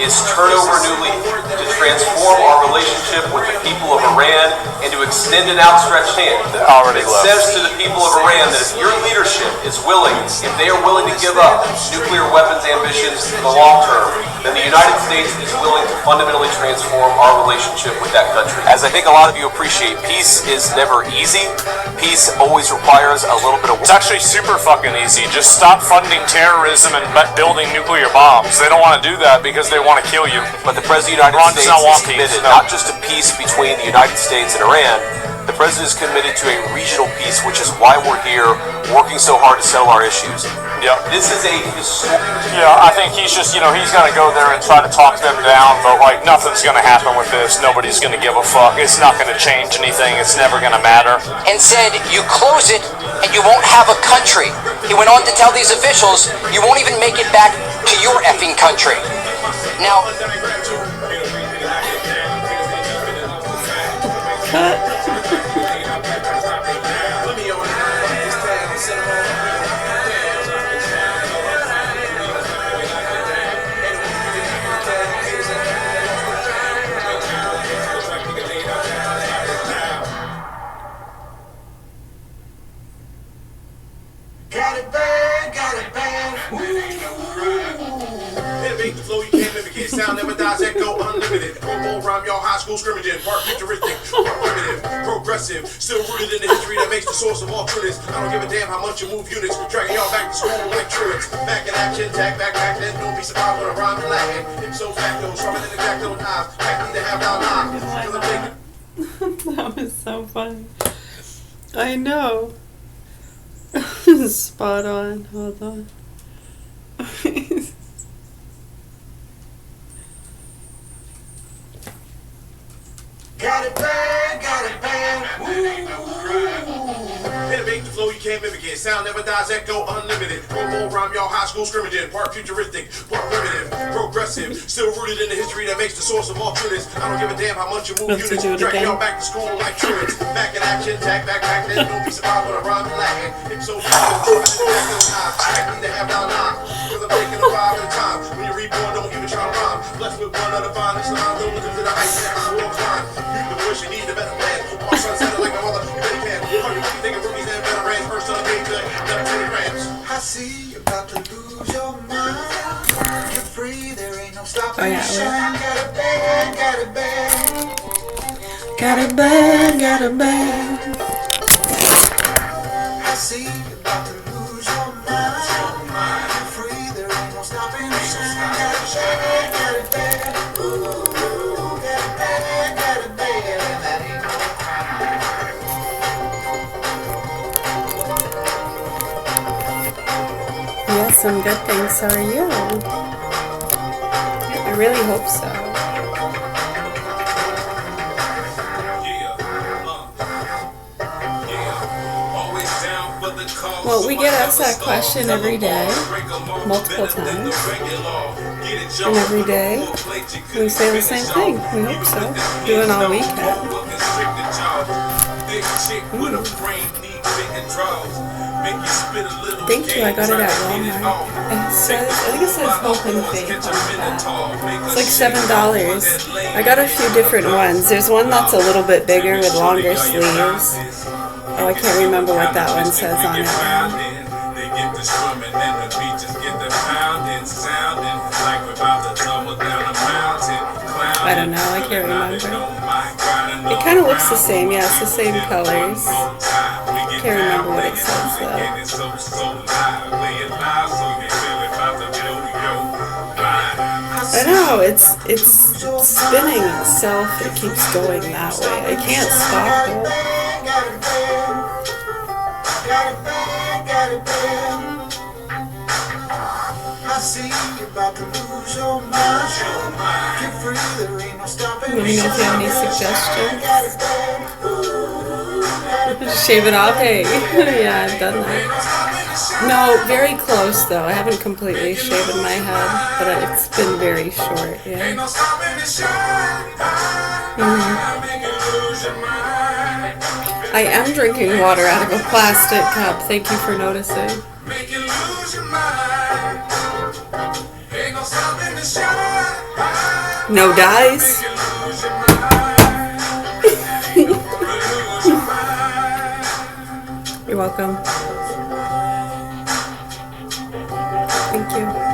is turn over a new leaf, to transform our relationship with the people of Iran and to extend an outstretched hand. Already It left. says to the people of Iran that if your leadership is willing, if they are willing to give up nuclear weapons ambitions in the long term, then the United States is willing to fundamentally transform our relationship with that country. As I think a lot of you appreciate, peace is never easy. Peace always requires a little bit of... It's actually super fucking easy. Just stop funding terrorism and building nuclear bombs. They don't want to do that because they want to kill you. But the President of the United States is committed not just to peace between the United States and Iran. The President is committed to a regional peace, which is why we're here working so hard to settle our issues. Yeah. This is a historic... Yeah, I think he's just, he's going to go there and try to talk them down, but, nothing's going to happen with this. Nobody's going to give a fuck. It's not going to change anything. It's never going to matter. And said, you close it and you won't have a country. He went on to tell these officials, you won't even make it back to your effing country. Now... Got it bad, got it bad. Innovate the flow, you can't mimic it. Sound never dies, echo unlimited. Promo rhyme, y'all high school scrimmaging. Part futuristic, part primitive, progressive. Still rooted in the history that makes the source of all truths. I don't give a damn how much you move units. Dragging y'all back to school like truants. Back in action, tag back then. Don't be surprised when I rhyme in Latin. Ipso facto, sharper than exacto knives. Back need to have down nine. Cause I'm taking... That was so funny. I know. Spot on. Hold on. Got it bad, got it bad. Innovate the flow, you can't mimic it. Sound never dies, echo unlimited. Promo rhyme, y'all high school scrimmaging. Part futuristic, part primitive, progressive. Still rooted in the history that makes the source of all truths. I don't give a damn how much you move units. Drag y'all back to school like truants. Back in action, tag back then. Don't be surprised when I rhyme in Latin. Ipso facto, I need to have down nine. Cause I'm taking a five at a time. When you're reborn, don't give a try to rhyme. Blessed with one of the finest lines. Don't listen to the ice that I will climb. You the wish you need a better plan. My son said it like a mother, you better can. Hurry, you think of rookies and veterans. First on the game to 20 grams. I see you about to lose your mind. You're free, there ain't no stopping you shine. Got it bad, got it bad. Got it bad, got it bad. I see you about to lose your mind. You're free, there ain't no stopping you shine. Got it bad, got it bad. Ooh, got it bad, got it bad. And that ain't no Yes, some good things. How are you? I really hope so. Well, we get asked that question every day, multiple times, and every day we say the same thing. We hope so. Doing all we can. Thank you, I got it at Walmart. It says, I think it says Hope and Faith on the back. It's like $7. I got a few different ones. There's one that's a little bit bigger with longer sleeves. Oh, I can't remember what that one says on it. I don't know, I can't remember. It kind of looks the same, yeah, it's the same colors. Can't remember what it says though. I know, it's spinning itself, it keeps going that way. I can't stop it. I see you about to lose your mind. Get free, there ain't no stopping. Let me know if you have any suggestions. Shave it off? Hey. Yeah, I've done that. No, very close though. I haven't completely shaven my head, but it's been very short, yeah. I am drinking water out of a plastic cup. Thank you for noticing. No dice. You're welcome. Thank you.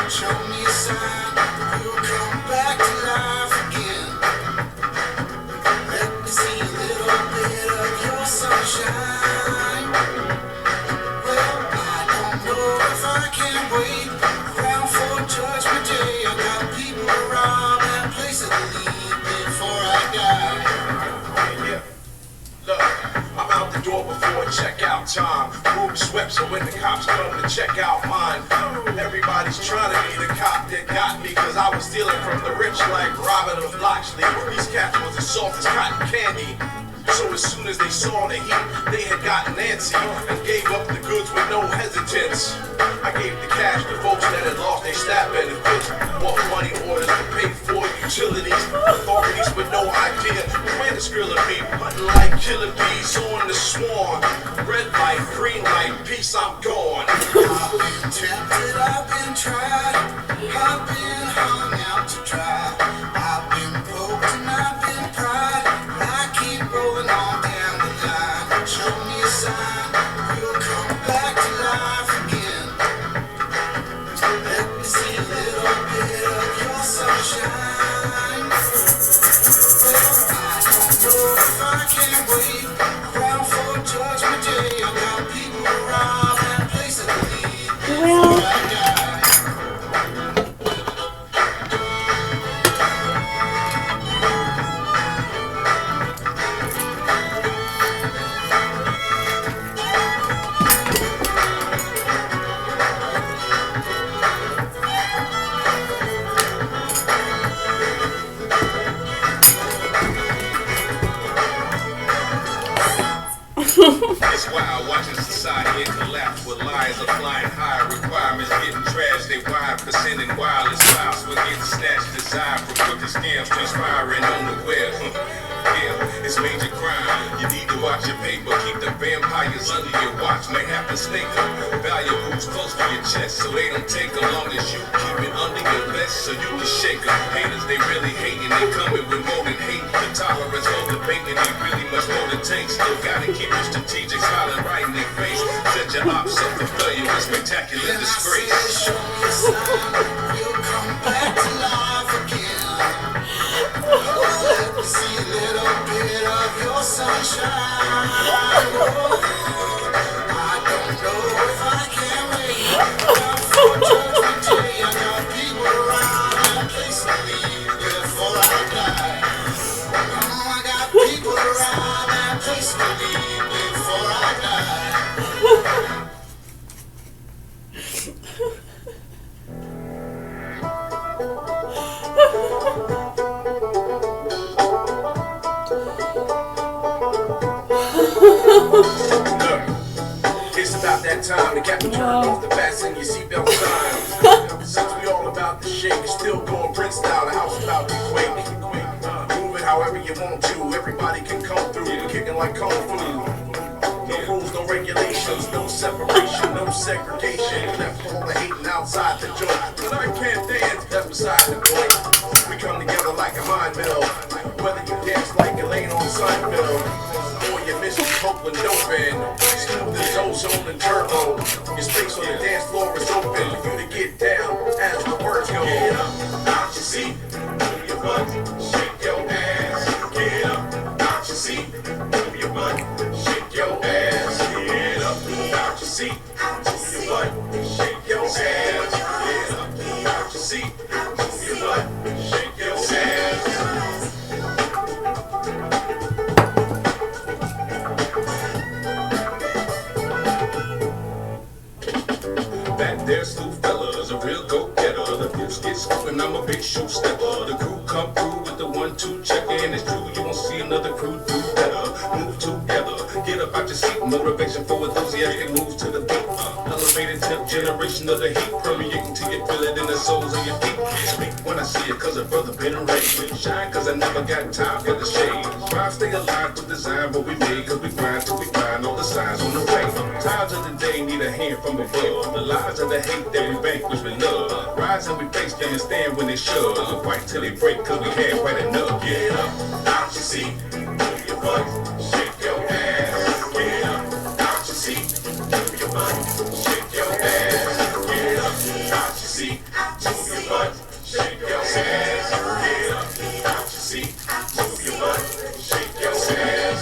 Show me a sign, you'll come back to life. time. Room swept, so when the cops come to check out mine, everybody's trying to be the cop that got me, cause I was stealing from the rich like Robert of Locksley. These cats was as soft as cotton candy. So as soon as they saw the heat, they had gotten antsy and gave up the goods with no hesitance. I gave the cash to folks that had lost their staff benefits, bought money orders to pay for utilities. Authorities with no idea when to skrill me, hunting like killer bees on the swarm. Red light, green light, peace, I'm gone. I've been tempted, I've been tried, I've been hung out to dry. I've been poked and I've been pried. I keep rolling on down the line. Show me a sign, you'll come back to life again. Let me see a little bit of your sunshine. Well, I don't know if I can wait around for Judgment Day. I got people around and places to leave. Well, It's wild watching society collapse with lies are flying high, requirements getting trashed, they wide, sending wireless files, we're getting snatched, designed for crooked scams, transpiring on the web. Yeah, it's major crime. You need to watch your paper, keep the vampires under your watch, may have to snake them. Valuables close to your chest, so they don't take as long as you keep it under your vest, so you can shake them. Haters, they really hating, they coming with more than hate. The tolerance for debating, they really much more than take. Still gotta keep it strategic, smiling right in their face. Set your ops up for failure with spectacular disgrace. Show me a sign, you'll come back to life again. Let me see a little bit of your sunshine. I don't know if I can wait. Now for Judgment Day, I got people around and places to leave before I die. I got people around and places to leave before I die. It's about that time to get the turn off the fasten your seatbelt sign. Since we all about the shake, still going Prince style, the house about to quake. Move it however you want to, everybody can come through, kicking like kung fu. No rules, no regulations, no separation, no segregation. Left all the hating outside the joint. But I can't dance, that's beside the point. We come together like a mind meld. Whether you dance like Elaine on Seinfeld, or you miss Copeland open, smooth as ozone and turbo. Your space on the dance floor is open for you to get down as the words go. Get up, out your seat, move your butt, shake your ass. Get up, out your seat, move your butt, shake your ass. Get up, out your seat, move your butt, shake your ass. Get up, out your seat, move your butt, shake your ass. Back there, smooth fellas, a real go-getter. The boots get scooping, I'm a big shoe stepper. The crew come through with the 1-2 checker, and it's true, you won't see another crew do better. Move together, get up out your seat. Motivation for enthusiastic moves to the beat. Elevated temp generation of the heat, permeating till you feel it in the soles of your feet. Speak when I see it, cause a brother been raised. Shine, cause I never got time for the shade. Strive, stay alive to design what we made, cause we grind till we find all the signs on the way. Times of the day need a hand from above. The lies of the hate that we vanquish with love. Rise and we face them and stand when they shove. Look right till they break, cause we had quite enough. Get up, out your seat, move your butt, shake your ass. Get up, out your seat, move your butt, shake your ass. Get up, out your seat, move your butt, shake your ass. Get up, out your seat, move your butt, shake your ass.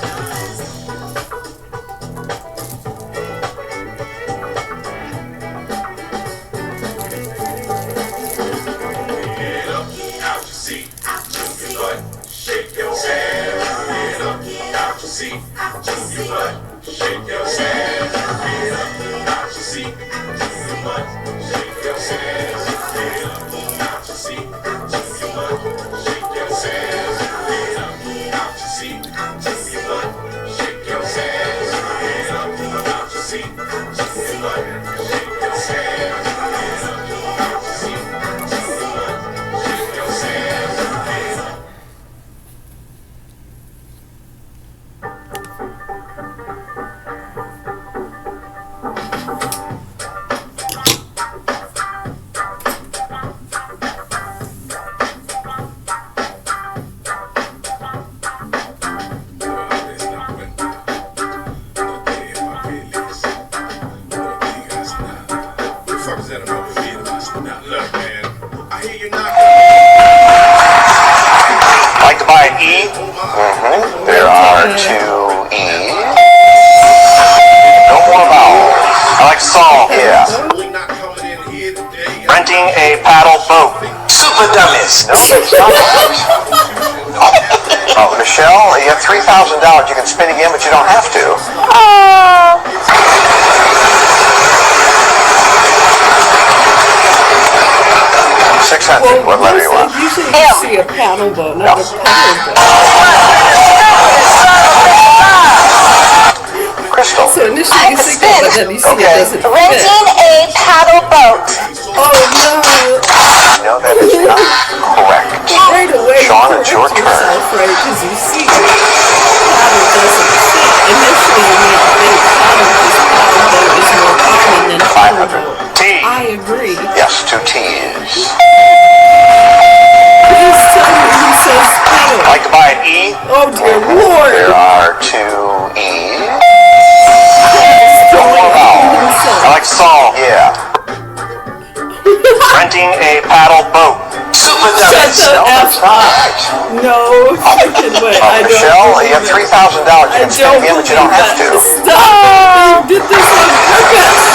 Get up, out your seat, move your butt, shake your ass. Get up, out your seat, move your butt. Shake your ass. Get up out your seat. Move your butt. Shake your ass. Get up out your seat. Move your butt. Shake your ass. Get up out your seat. Move your butt. Shake your ass. Get up out your seat. Move your butt. Shake your ass. Get up out your seat. Move your butt. Shake your ass. Like to buy an E? Mm-hmm. There are 2 E's. No more vowels. I like salt. Yeah. Renting a paddle boat. Super dummies. No, it's not right. Oh, Michelle, you have $3,000 you can spend again, but you don't have to. 600. What letter you want? Usually you see a paddle boat, not a paddle boat. Crystal. So initially you think that, but then you see it doesn't fit. Renting a paddle boat. Oh no! No, that is not correct. Right away, Sean, it's your turn. right? Because you see paddle doesn't fit. Initially you might think paddle boat is more common than paddle boat. I agree. Yes, 2 T's. Please tell me who says paddle. Like to buy an E? Oh dear Lord! There are 2 E's. No more vowels. I like salt. Yeah. Renting a paddle boat. Super dummies. Shut the F up. No fucking way. I don't. Michelle, you have $3,000 you can spend again, but you don't have to. Stop! You did this on purpose.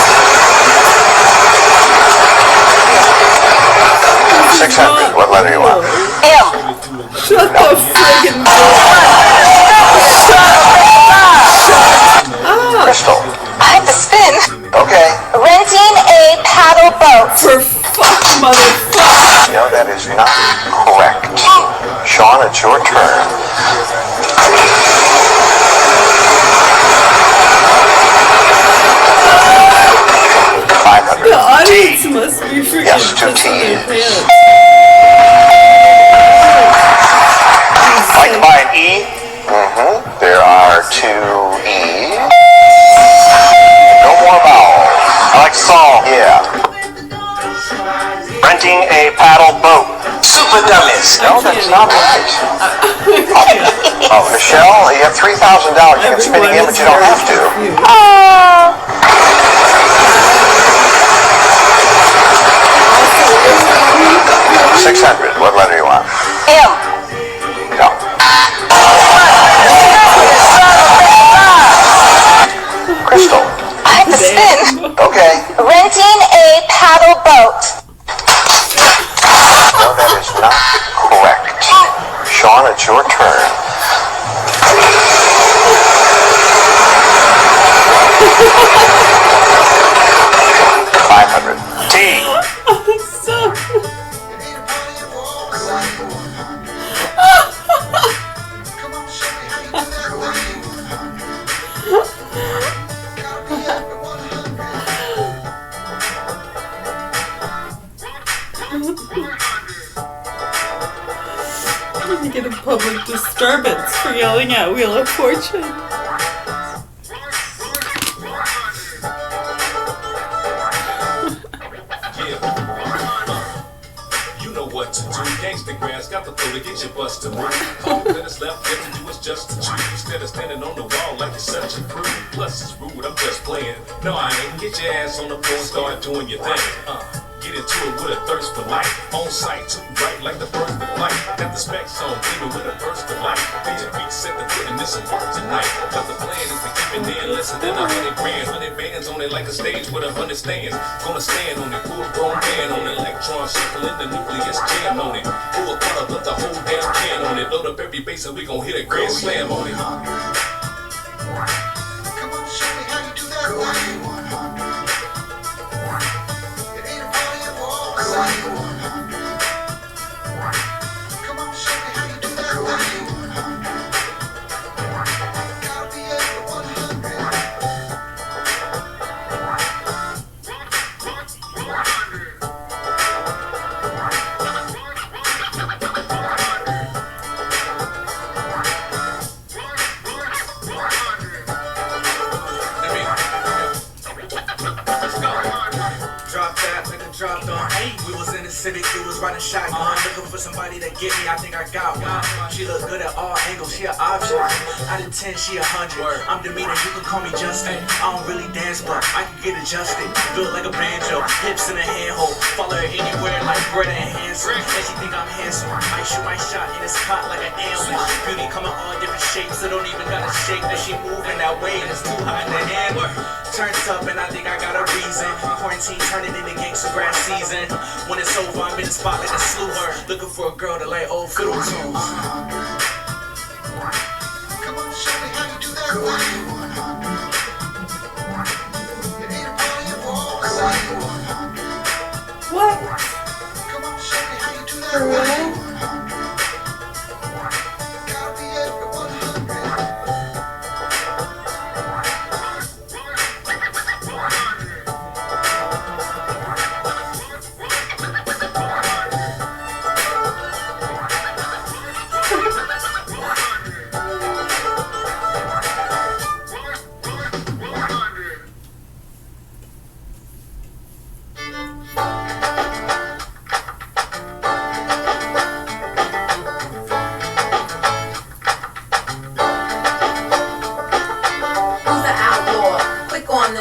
600. What letter you want? M. Shut the friggin' door. Crystal. I have to spin. Okay. Renting a paddle boat. For fuck, motherfucker. No, that is not correct. Sean, it's your turn. The audience must be freaking Yes, 2 pissing their T's. pants. Like to buy an E? Mm-hmm. There are 2 E's. No more vowels. I like salt. Yeah. Renting a paddle boat. Super dummies. No, that's not right. Oh, Michelle, you have $3,000 you can spend again, but you don't have to. 600. What letter you want? M. No. Crystal. I have to spin. Okay. Renting a paddle boat. No, that is not correct. Sean, it's your turn. $500. T. You get a public disturbance for yelling at Wheel of Fortune. You know what to do. Gangsta grass got the flow to get your bust to move. All that's left to do is just to choose. Instead of standing on the wall like you're such a prude. Plus it's rude, I'm just playing. No, I ain't. Get your ass on the floor and start doing your thing. Get into it with a thirst for life. On sight, too bright like the first of light. Got the specs on, even with a burst of light. Major beats set to put in this some work tonight. But the plan is to keep it in less than 100 grand. 100 bands on it like a stage with 100 stands. Gonna stand on it, full grown band on it. Electron circle in the nucleus jam on it. Full throttle, put the whole damn can on it. Load up every bass and we gon' hit a grand slam on it. Civic dudes riding shotgun, looking for somebody to get me. I think I got one. She look good at all angles. She an option. Out of 10, she 100. I'm demeanor. You can call me Justin. I don't really dance, but I can get adjusted. Built like a banjo, hips in a handhold. Follow her anywhere like Brett and Hanson. And she think I'm handsome. I shoot my shot and it's caught like an animal. Beauty come in all different shapes, so don't even gotta shake that she moving that way and it's too hot in the handle. Turns up and I think I got a reason. Quarantine turning into gangsta grass season. When it's over, I'm in the spot like a slew. Looking for a girl to lay old fiddle tunes. Come on, show me how you do that thing. What? Come on, show me how you do that For real? thing. Gotta be at the 100.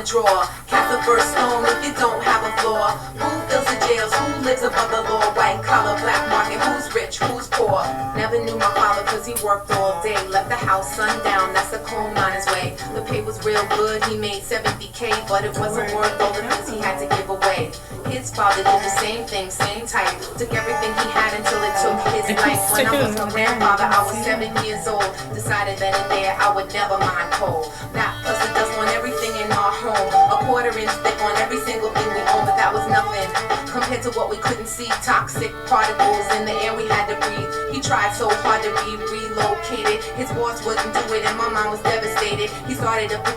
Draw. Cast the first stone if you don't have a flaw. Who fills the jails? Who lives above the law? White collar, black market. Who's rich? Who's poor? Never knew my father cause he worked all day. Left the house sundown, that's a coal miner's way. The pay was real good, he made 70K, but it wasn't worth all the things he had to give away. His father did the same thing, same type. Took everything he had until it took his life. When I was my grandfather, I was 7 years old. Decided then and there I would never mind coal. That plus the dust on everything in our home. A quarter-inch thick on every single thing we own, but that was nothing compared to what we couldn't see. Toxic particles in the air we had to breathe. He tried so hard to be relocated. His boss wouldn't do it and my mom was devastated. He started to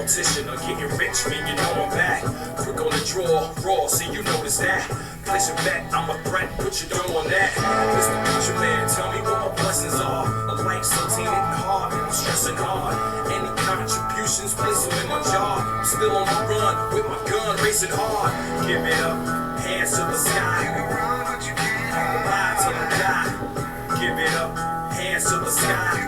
mortician or getting rich, man, you know I'm back. Quick on the draw, raw, see you notice that. Place a bet, I'm a threat, put your dough on that. Mr. Preacher Man, tell me what my blessings are. A life so tainted and hard, I'm stressing hard. Any contributions, place them in my jar. I'm still on the run, with my gun racing hard. Give it up, hands to the sky. Ride till I die. Give it up, hands to the sky.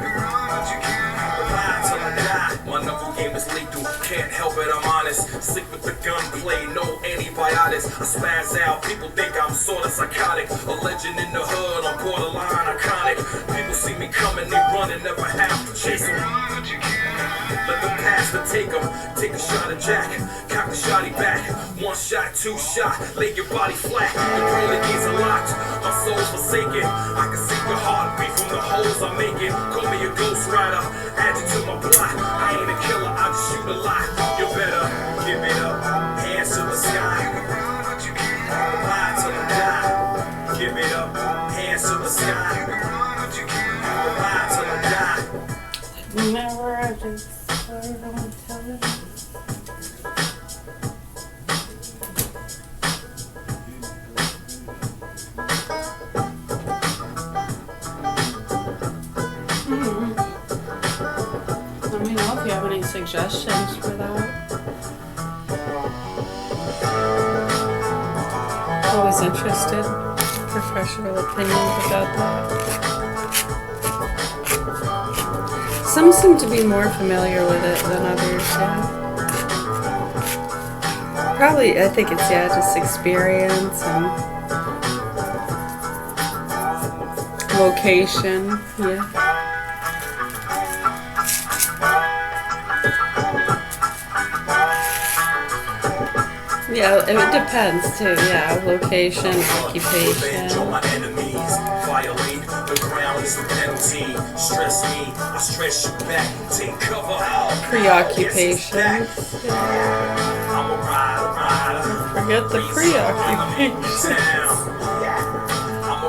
Ride till I die. My knuckle game is lethal, can't help it, I'm honest. Sick with the gunplay, no antibiotics. I spaz out, people think I'm sorta psychotic. A legend in the hood, I'm borderline iconic. People see me coming, they run and never have to chase them. Let the pastor take them, take a shot of Jack. Cock the shotty back, 1 shot, 2 shot. Lay your body flat, the pearly gates are locked. My soul's forsaken, I can see the heartbeat from the holes I'm making. Call me a ghost rider, add you to my plot. I ain't a killer, I just shoot a lot. You better give it up, hands to the sky. Ride till I die. Give it up, hands to the sky. Ride till I die. Never I just don't tell it. Let me know if you have any suggestions for that. Always interested. Professional opinions about that. Some seem to be more familiar with it than others, yeah. Probably, I think it's, yeah, just experience and location, yeah. Yeah, it depends too, yeah, location, occupation. Violate the ground is the penalty. Stress me, I stress you back. Take cover. Preoccupation. I'm a rider. Forget the preoccupation. I'm a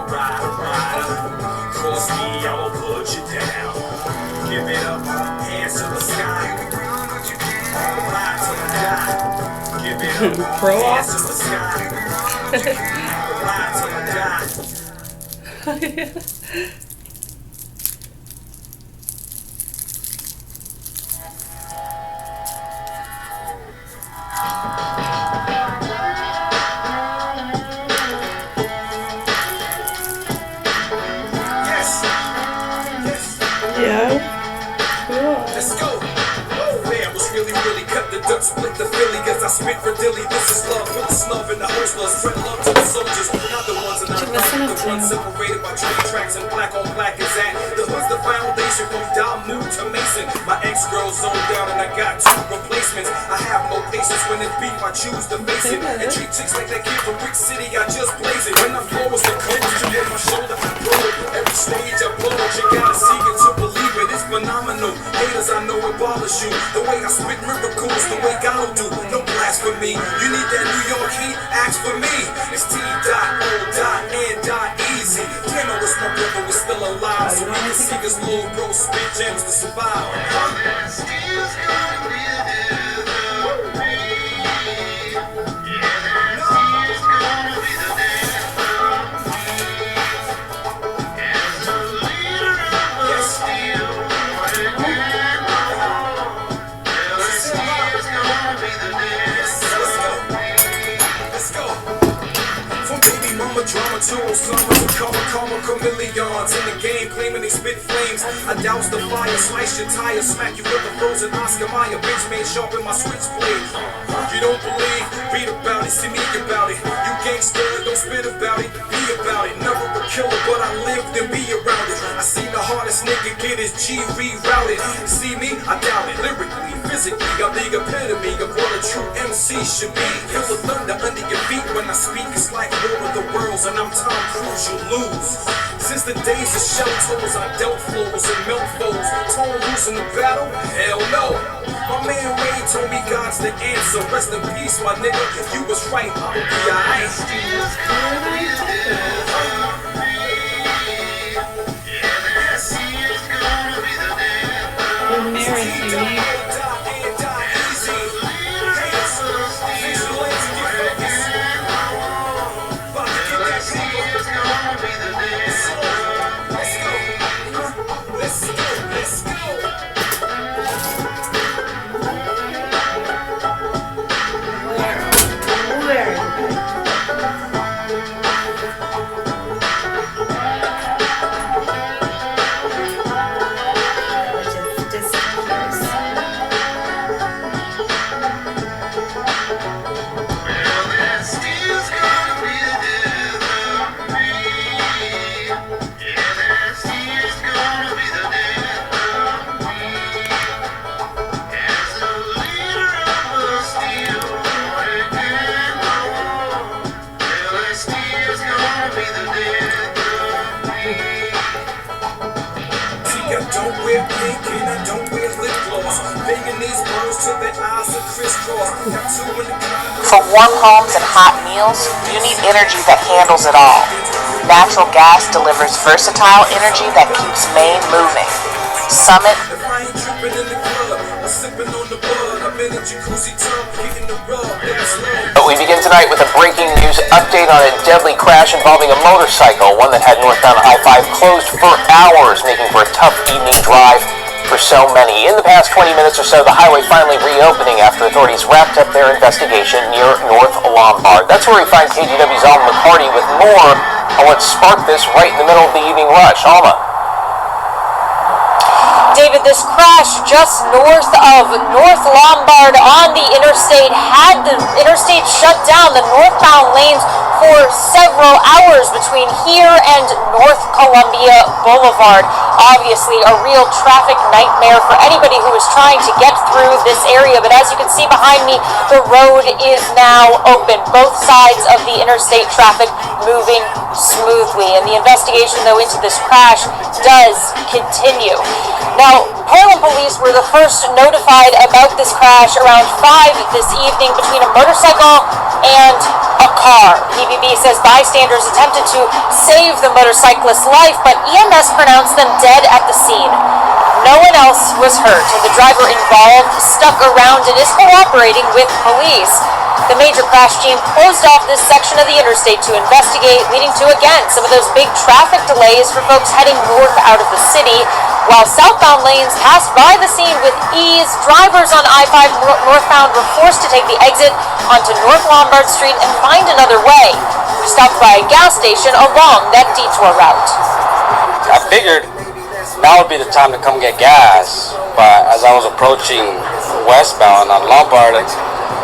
Hands to the sky. Fly till I die. Give it up. Pro Hands to the sky. Fly till I die. Yeah. Cool. Let's go. Man, was really cut the duck, split the Philly, cause I spit for dilly. This is love for the snub and the hostlers. Spread love to the soldiers, not the ones that are right. The ones separated by train tracks and black on black is at. The hood's the foundation from Damu to Mason. My ex-girl zoned down and I got 2 replacements. I have no patience when it's beef, I choose to face it. And treat chicks like that kid from Brick City, I just blaze it. When I flow is the coach, you hit my shoulder, I blow it. Every stage I blow it, you gotta see it to believe it. It's phenomenal. Haters, I know abolish you. The way I spit miracles, the way God will do. No blasphemy. You need that New York heat? Ask for me. It's T.O.N.Easy. Damn, I wish my brother was still alive so we can see this little bro spit gems to survive. Drama tools, summers of karma, chameleons in the game, claiming they spit flames. I douse the fire, slice your tires, smack you with a frozen Oscar Mayer. Bitch made sharp in my switchblade. You don't believe? Read about it, see me about it. You gangster, don't spit about it, be about it. Never a killer, but I lived and be around it. I seen the hardest nigga get his G rerouted. See me? I doubt it. Lyrically, physically, I'm the epitome of what a true MC should be. Feel the thunder under your feet when I speak. It's like War of the Worlds, and I'm Tom Cruise, you lose. Since the days of shell toes, I dealt flows and melt foes. Tone loose in the battle? Hell no. My man Ray told me God's the answer. Rest in peace, my nigga. You was right, I'll be alright. For warm homes and hot meals, you need energy that handles it all. Natural gas delivers versatile energy that keeps Maine moving. Summit. But we begin tonight with a breaking news update on a deadly crash involving a motorcycle, one that had northbound I-5 closed for hours, making for a tough evening drive for so many. In the past 20 minutes or so, the highway finally reopening after authorities wrapped up their investigation near North Lombard. That's where we find KGW's Alma McCarty with more on what sparked this right in the middle of the evening rush. Alma. David, this crash just north of North Lombard on the interstate had the interstate shut down, the northbound lanes, for several hours between here and North Columbia Boulevard. Obviously a real traffic nightmare for anybody who is trying to get through this area, but as you can see behind me, the road is now open. Both sides of the interstate traffic moving smoothly, and the investigation though into this crash does continue. Now, Portland police were the first notified about this crash around 5 this evening between a motorcycle and a car. PBB says bystanders attempted to save the motorcyclist's life, but EMS pronounced them dead at the scene. No one else was hurt, and the driver involved stuck around and is cooperating with police. The major crash team closed off this section of the interstate to investigate, leading to, again, some of those big traffic delays for folks heading north out of the city. While southbound lanes passed by the scene with ease, drivers on I-5 northbound were forced to take the exit onto North Lombard Street and find another way. We stopped by a gas station along that detour route. I figured now would be the time to come get gas, but as I was approaching westbound on Lombard,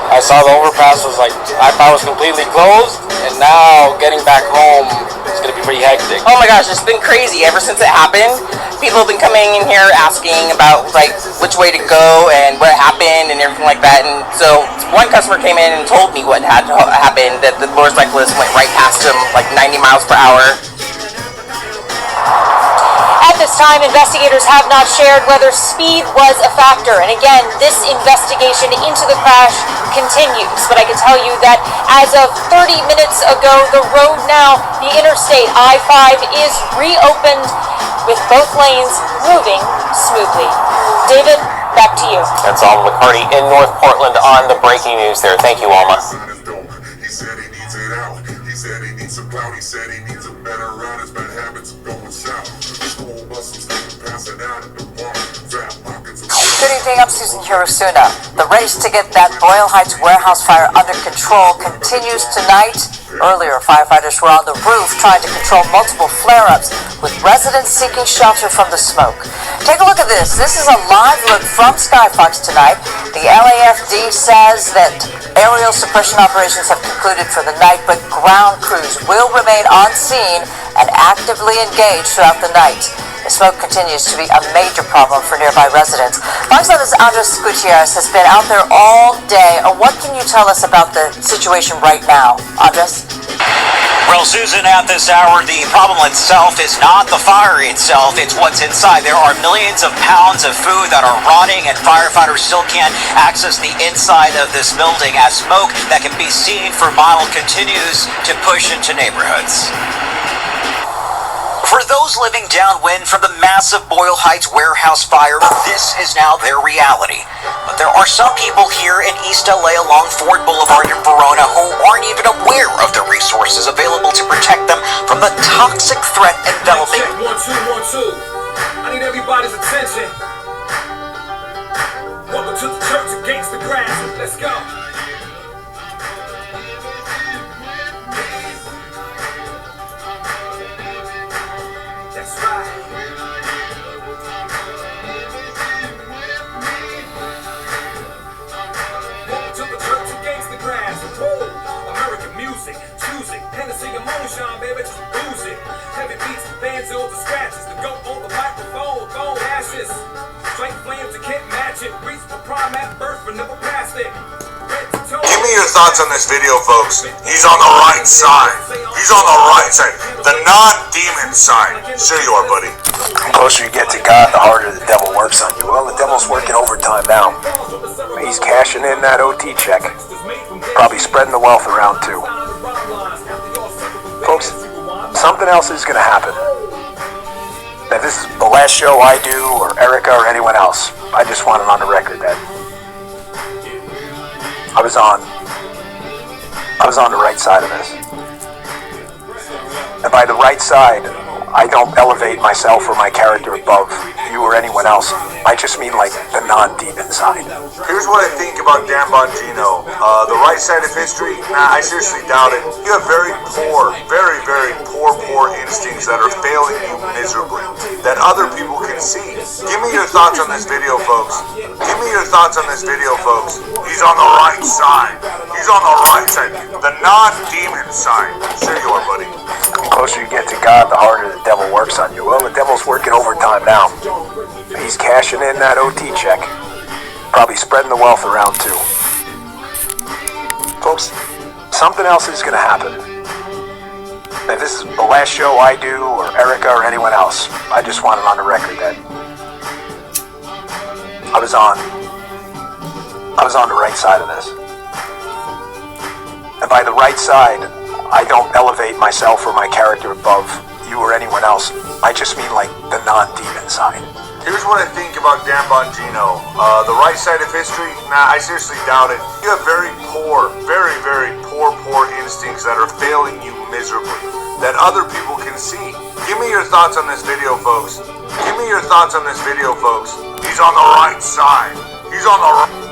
I saw the overpass was like, I thought it was completely closed, and now getting back home is going to be pretty hectic. Oh my gosh, it's been crazy ever since it happened. People have been coming in here asking about like which way to go and what happened and everything like that. And so one customer came in and told me what had happened, that the motorcyclist went right past him like 90 miles per hour. At this time, investigators have not shared whether speed was a factor. And again, this investigation into the crash continues. But I can tell you that as of 30 minutes ago, the road now, the interstate I-5 is reopened with both lanes moving smoothly. David, back to you. That's Alma McCarty in North Portland on the breaking news there. Thank you, Alma. He said he needs it out. He said he needs some clout. He said he needs a better run. His bad habits of going south. School muscles passing out in the park. Fat pockets of Good evening, I'm Susan Hirosuna. The race to get that Boyle Heights warehouse fire under control continues tonight. Earlier, firefighters were on the roof trying to control multiple flare-ups, with residents seeking shelter from the smoke. Take a look at this. This is a live look from Skyfox tonight. The LAFD says that aerial suppression operations have concluded for the night, but ground crews will remain on scene and actively engaged throughout the night. The smoke continues to be a major problem for nearby residents. Fox 11's Andres Gutierrez has been out there all day. What can you tell us about the situation right now, Andres? Well, Susan, at this hour, the problem itself is not the fire itself, it's what's inside. There are millions of pounds of food that are rotting, and firefighters still can't access the inside of this building as smoke that can be seen for miles continues to push into neighborhoods. For those living downwind from the massive Boyle Heights warehouse fire, this is now their reality. But there are some people here in East LA along Ford Boulevard in Verona who aren't even aware of the resources available to protect them from the toxic threat enveloping. Check, 1, 2, 1, 2. I need everybody's attention. Welcome to the church against the grass. Let's go. That's right. Welcome to the church against the grass. Woo! American music, choosing, Hennessy and moonshine, baby, just lose it. Heavy beats, banjos and scratches. The goat on the microphone, bone ashes. Straight flames, you can't match it. Reach for prime at birth, but never past it. Give me your thoughts on this video, folks. He's on the right side. He's on the right side. The non-demon side. Sure you are, buddy. The closer you get to God, the harder the devil works on you. Well, the devil's working overtime now. He's cashing in that OT check. Probably spreading the wealth around, too. Folks, something else is going to happen. If this is the last show I do, or Erica, or anyone else, I just want it on the record that I was on the right side of this. And by the right side, I don't elevate myself or my character above you or anyone else. I just mean like the non-demon side. Here's what I think about Dan Bongino. The right side of history, nah, I seriously doubt it. You have very poor, very, very poor instincts that are failing you miserably, that other people can see. Give me your thoughts on this video, folks. Give me your thoughts on this video, folks. He's on the right side. He's on the right side. The non-demon side. Sure you are, buddy. The closer you get to God, the harder the devil works on you. Well, the devil's working overtime now. He's cashing in that OT check. Probably spreading the wealth around, too. Folks, something else is going to happen. If this is the last show I do, or Erica, or anyone else, I just want it on the record that I was on the right side of this. And by the right side, I don't elevate myself or my character above you or anyone else. I just mean like the non-demon side. Here's what I think about Dan Bongino. The right side of history? Nah, I seriously doubt it. You have very poor, very, very poor instincts that are failing you miserably, that other people can see. Give me your thoughts on this video, folks. Give me your thoughts on this video, folks. He's on the right side. He's on the right.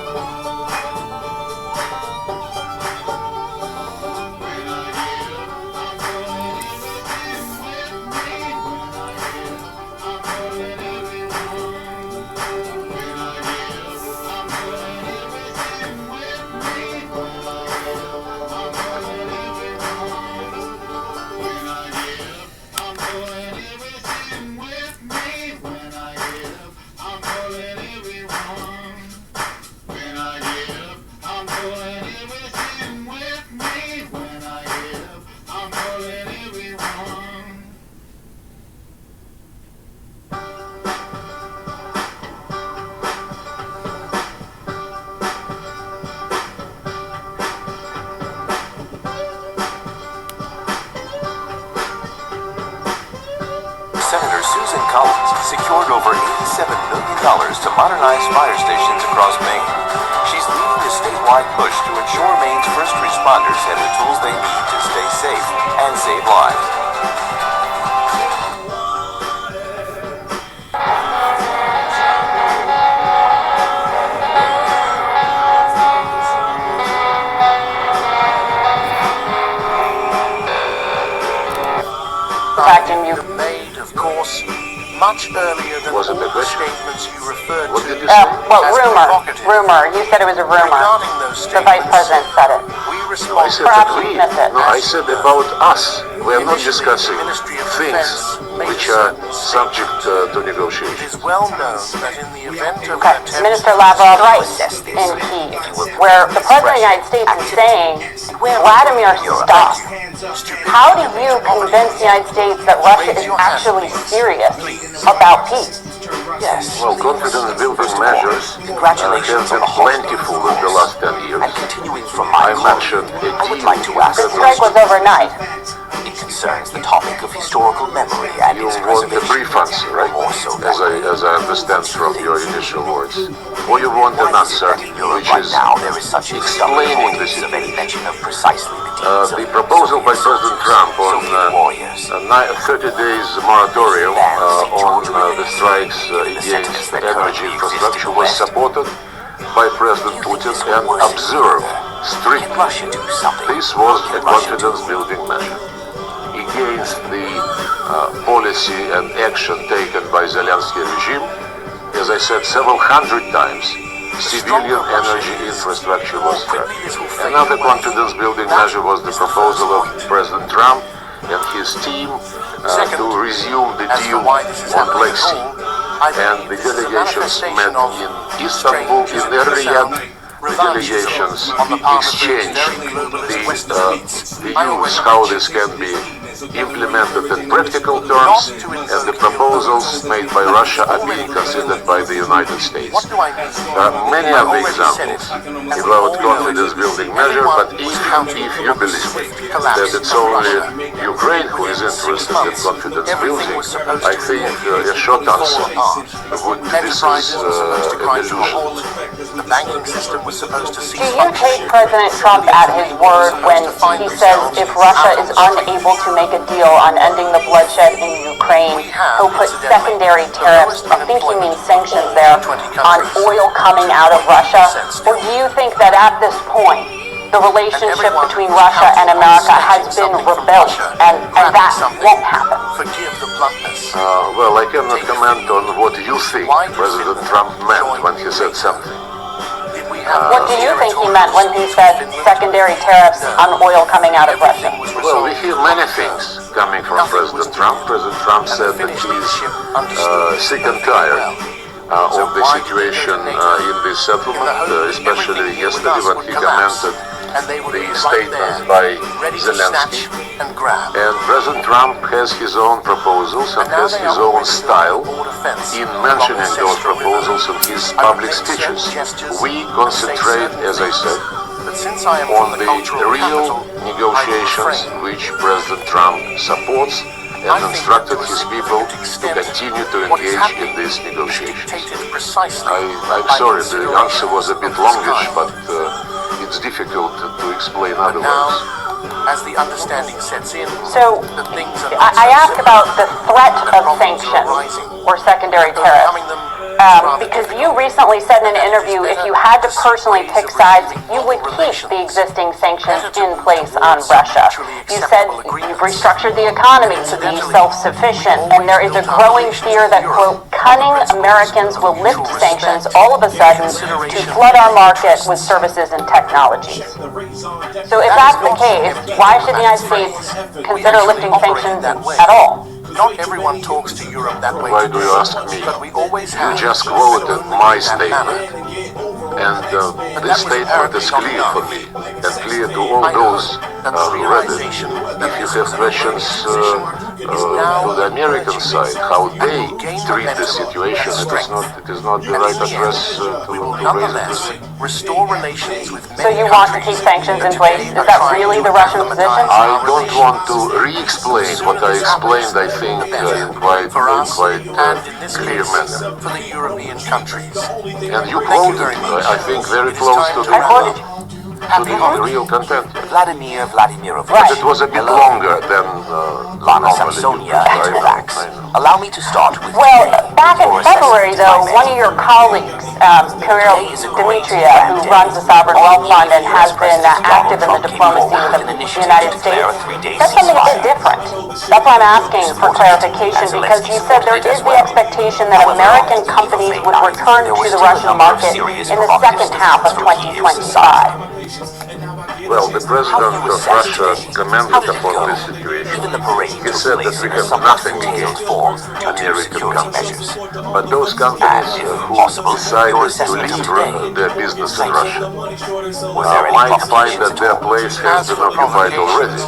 Secured over $87 million to modernize fire stations across Maine. She's leading the statewide push to ensure Maine's first responders have the tools they need to stay safe and save lives. Made, of course, much earlier than all the statements you referred to. Well, rumor. You said it was a rumor. The Vice President said it. I said Perhaps you missed it. No, I said about us. We are not discussing things which are subject to negotiation. It is well known that in the event of Minister Lavrov right in Kyiv, where the President of the United States is saying, Vladimir, stop. How do you convince the United States that Russia is actually serious about peace? Yes. Well, confidence-building measures have been plentiful in the last 10 years. I mentioned I would like to ask. The strike was overnight. It concerns the topic of historical memory and its want a brief answer, right? As I understand from your initial words. Or you want an answer which is explaining the situation. The proposal by President Trump on a 30 days moratorium on the strikes against energy infrastructure was supported by President Putin and observed strictly. This was a confidence-building measure against the policy and action taken by Zelensky regime. As I said several hundred times, civilian energy infrastructure was threatened. Another confidence-building measure was the proposal of President Trump and his team to resume the deal on Black Sea. And the delegations met in Istanbul, in Riyadh. The delegations exchanged the views how this can be implemented in practical terms, and the proposals made by Russia are being considered by the United States. Many of the examples about confidence-building measure, but if you believe that it's only Ukraine who is interested in confidence building, I think a short answer would be this is an illusion. The banking system was supposed to cease. Do you take President Trump at his word when he says if Russia is unable to make a deal on ending the bloodshed in Ukraine, he'll put secondary tariffs, I think he means sanctions there, on oil coming out of Russia? Or do you think that at this point, the relationship between Russia and America has been rebuilt and that won't happen? Well, I cannot comment on what you think President Trump meant when he said something. What do you think he meant when he said secondary tariffs on oil coming out of Russia? Well, we hear many things coming from President Trump. President Trump said that he's sick and tired of the situation in this settlement, especially yesterday when he commented the statements by Zelensky. And President Trump has his own proposals and has his own style in mentioning those proposals in his public speeches. We concentrate, as I said, on the real negotiations which President Trump supports and instructed his people to continue to engage in these negotiations. I'm sorry, the answer was a bit longish, but it's difficult to explain otherwise. As the understanding sets in, So, I ask about the threat of sanctions or secondary tariffs. Because you recently said in an interview if you had to personally pick sides, you would keep the existing sanctions in place on Russia. You said you've restructured the economy to be self-sufficient, and there is a growing fear that, quote, cunning Americans will lift sanctions all of a sudden to flood our market with services and technologies. So if that's the case, why should the United States consider lifting sanctions at all? not everyone talks to Europe that way. Why do you ask me? But we always You have just quoted my statement. And this statement is clear for me, and clear to all those who read it. If you have questions to the American side, how they treat the situation, it is not the right address to raise it. Restore relations with So you want to keep sanctions in place? Is that really the Russian position? I don't want to re-explain what I explained, I think, in quite clear manner. For the European countries. And you quoted, I think, very close to the real content. Vladimir Vladimirovich. But it was a bit longer than Lana normally. Samsonia and relax. Allow me to start with. Well, back in February, though, one of your colleagues, Kirill Dmitria, who runs the Sovereign Wealth Fund and has been active in the diplomacy with the United States, said something a bit different. That's why I'm asking for clarification, because he said there is the expectation that American companies would return to the Russian market in the second half of 2025. Well, the president of Russia commented upon this situation. He said that we have nothing against American companies. But those companies who decided to leave their business in Russia might find that their place has been occupied already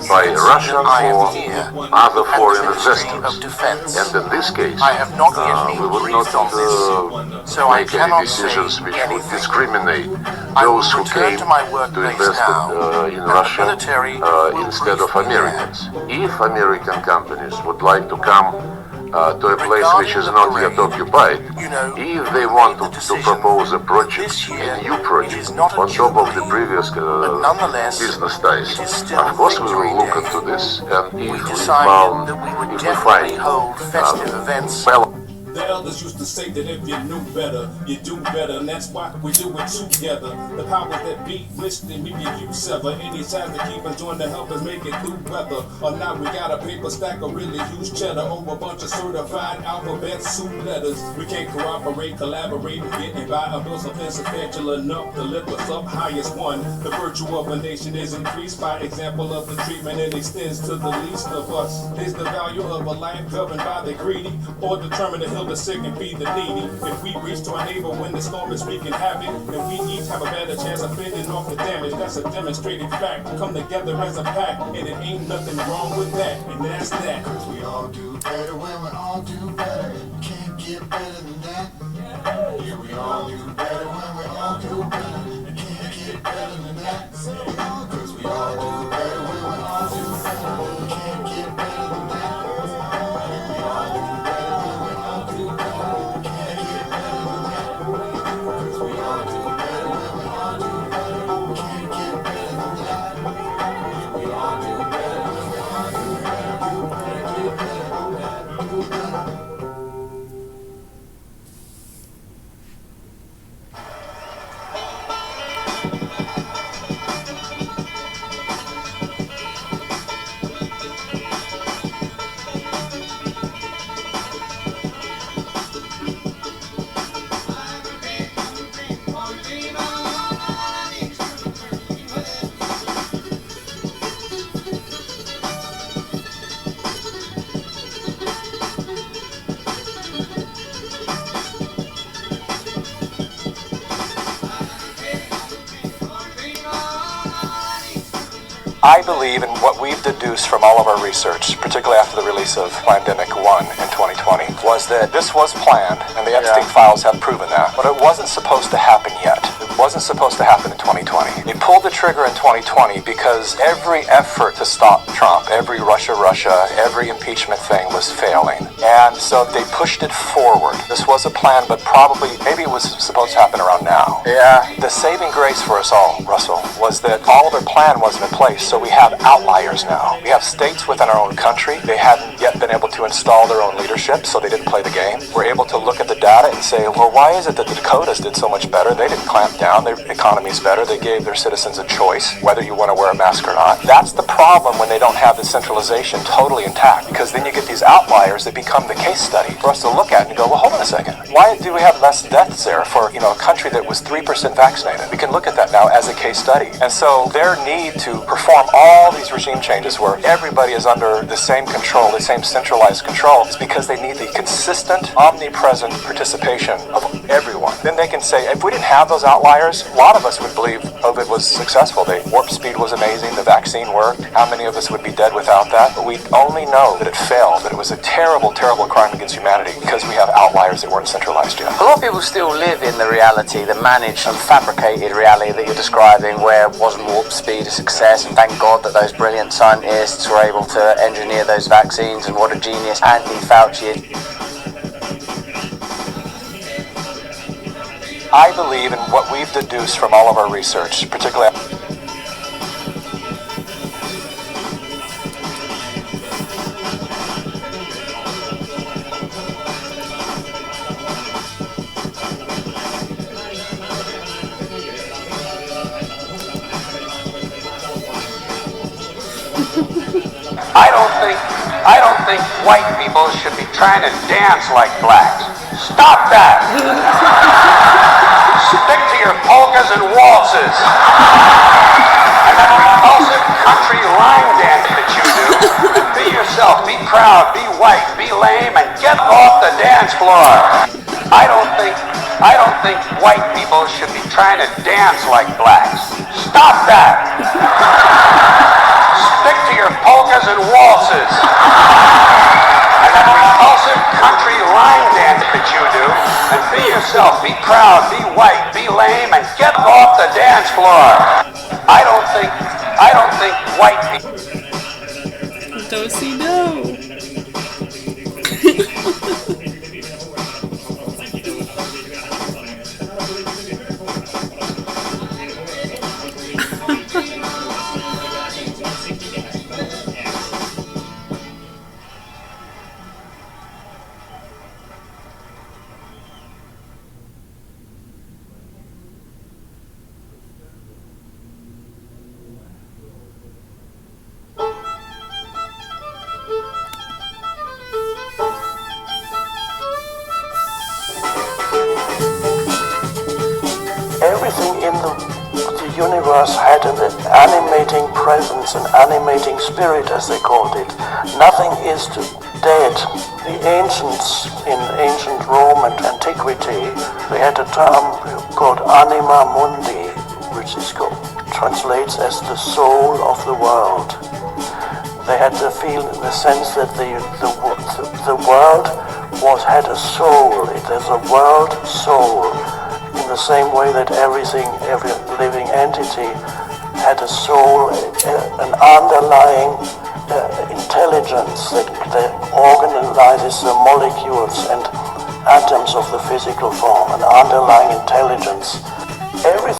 by Russian or other foreign investors. And in this case, we would not make any decisions which would discriminate those who came to invest in Russia instead of Americans. If American companies would like to come to a place which is not yet occupied, if they want to propose a project, a new project, on top of the previous business ties, of course we will look into this, and if we find well, the elders used to say that if you knew better, you do better, and that's why we do it together. The powers that be wish that we can use sever any time to keep enjoying to help us make it through weather. Or now we got a paper stack of really huge cheddar over a bunch of certified alphabet soup letters. We can't cooperate, collaborate, and get by until something substantial enough to lift us up highest one. The virtue of a nation is increased by example of the treatment it extends to the least of us. Is the value of a life governed by the greedy or determined to heal the sick and feed the needy? If we reach to our neighbor when the storm is wreaking havoc, then we each have a better chance of fending off the damage. That's a demonstrated fact. Come together as a pack, and it ain't nothing wrong with that, and that's that. Cause we all do better when we all do better. Can't get better than that. Yeah, we all do better when we all do better. Can't get better than that. Cause we all do better when we all do better. Can't get better than that. We all do better when we all do better. Can't get better than that. Cause we all do better when we all do better. Can't get better than that. We all do better when we all do better. Do better, do better. I believe in what we've deduced from all of our research, particularly after the release of Pandemic 1 in 2020, was that this was planned, and the Epstein files have proven that, but it wasn't supposed to happen yet. wasn't supposed to happen in 2020. They pulled the trigger in 2020 because every effort to stop Trump, every Russia, every impeachment thing was failing. And so they pushed it forward. This was a plan, but maybe it was supposed to happen around now. Yeah. The saving grace for us all, Russell, was that all of their plan wasn't in place, so we have outliers now. We have states within our own country. They hadn't yet been able to install their own leadership, so they didn't play the game. We're able to look at the data and say, well, why is it that the Dakotas did so much better? They didn't clamp down. Their economy's better. They gave their citizens a choice, whether you want to wear a mask or not. That's the problem when they don't have the centralization totally intact, because then you get these outliers that become the case study for us to look at and go, well, hold on a second. Why do we have less deaths there for, a country that was 3% vaccinated? We can look at that now as a case study. And so their need to perform all these regime changes where everybody is under the same control, the same centralized control, is because they need the consistent, omnipresent participation of everyone. Then they can say, if we didn't have those outliers, a lot of us would believe COVID was successful. The warp speed was amazing, the vaccine worked. How many of us would be dead without that? But we only know that it failed, that it was a terrible, terrible crime against humanity because we have outliers that weren't centralized yet. A lot of people still live in the reality, the managed and fabricated reality that you're describing, where it wasn't warp speed a success, and thank God that those brilliant scientists were able to engineer those vaccines, and what a genius Anthony Fauci is. I believe in what we've deduced from all of our research, particularly I don't think white people should be trying to dance like blacks. Stop that! Stick to your polkas and waltzes. And that repulsive country line dance that you do. Be yourself, be proud, be white, be lame, and get off the dance floor. I don't think white people should be trying to dance like blacks. Stop that! Stick to your polkas and waltzes. And that repulsive country line dance that you do. And be yourself, be proud, be white, be lame, and get off the dance floor. I don't think white people. Do-si-do. Everything in the universe had an animating presence, an animating spirit, as they called it. Nothing is dead. The ancients in ancient Rome and antiquity, they had a term called anima mundi, which translates as the soul of the world. They had the sense that the world had a soul. There's a world soul. In the same way that every living entity had a soul, an underlying intelligence that organizes the molecules and atoms of the physical form, an underlying intelligence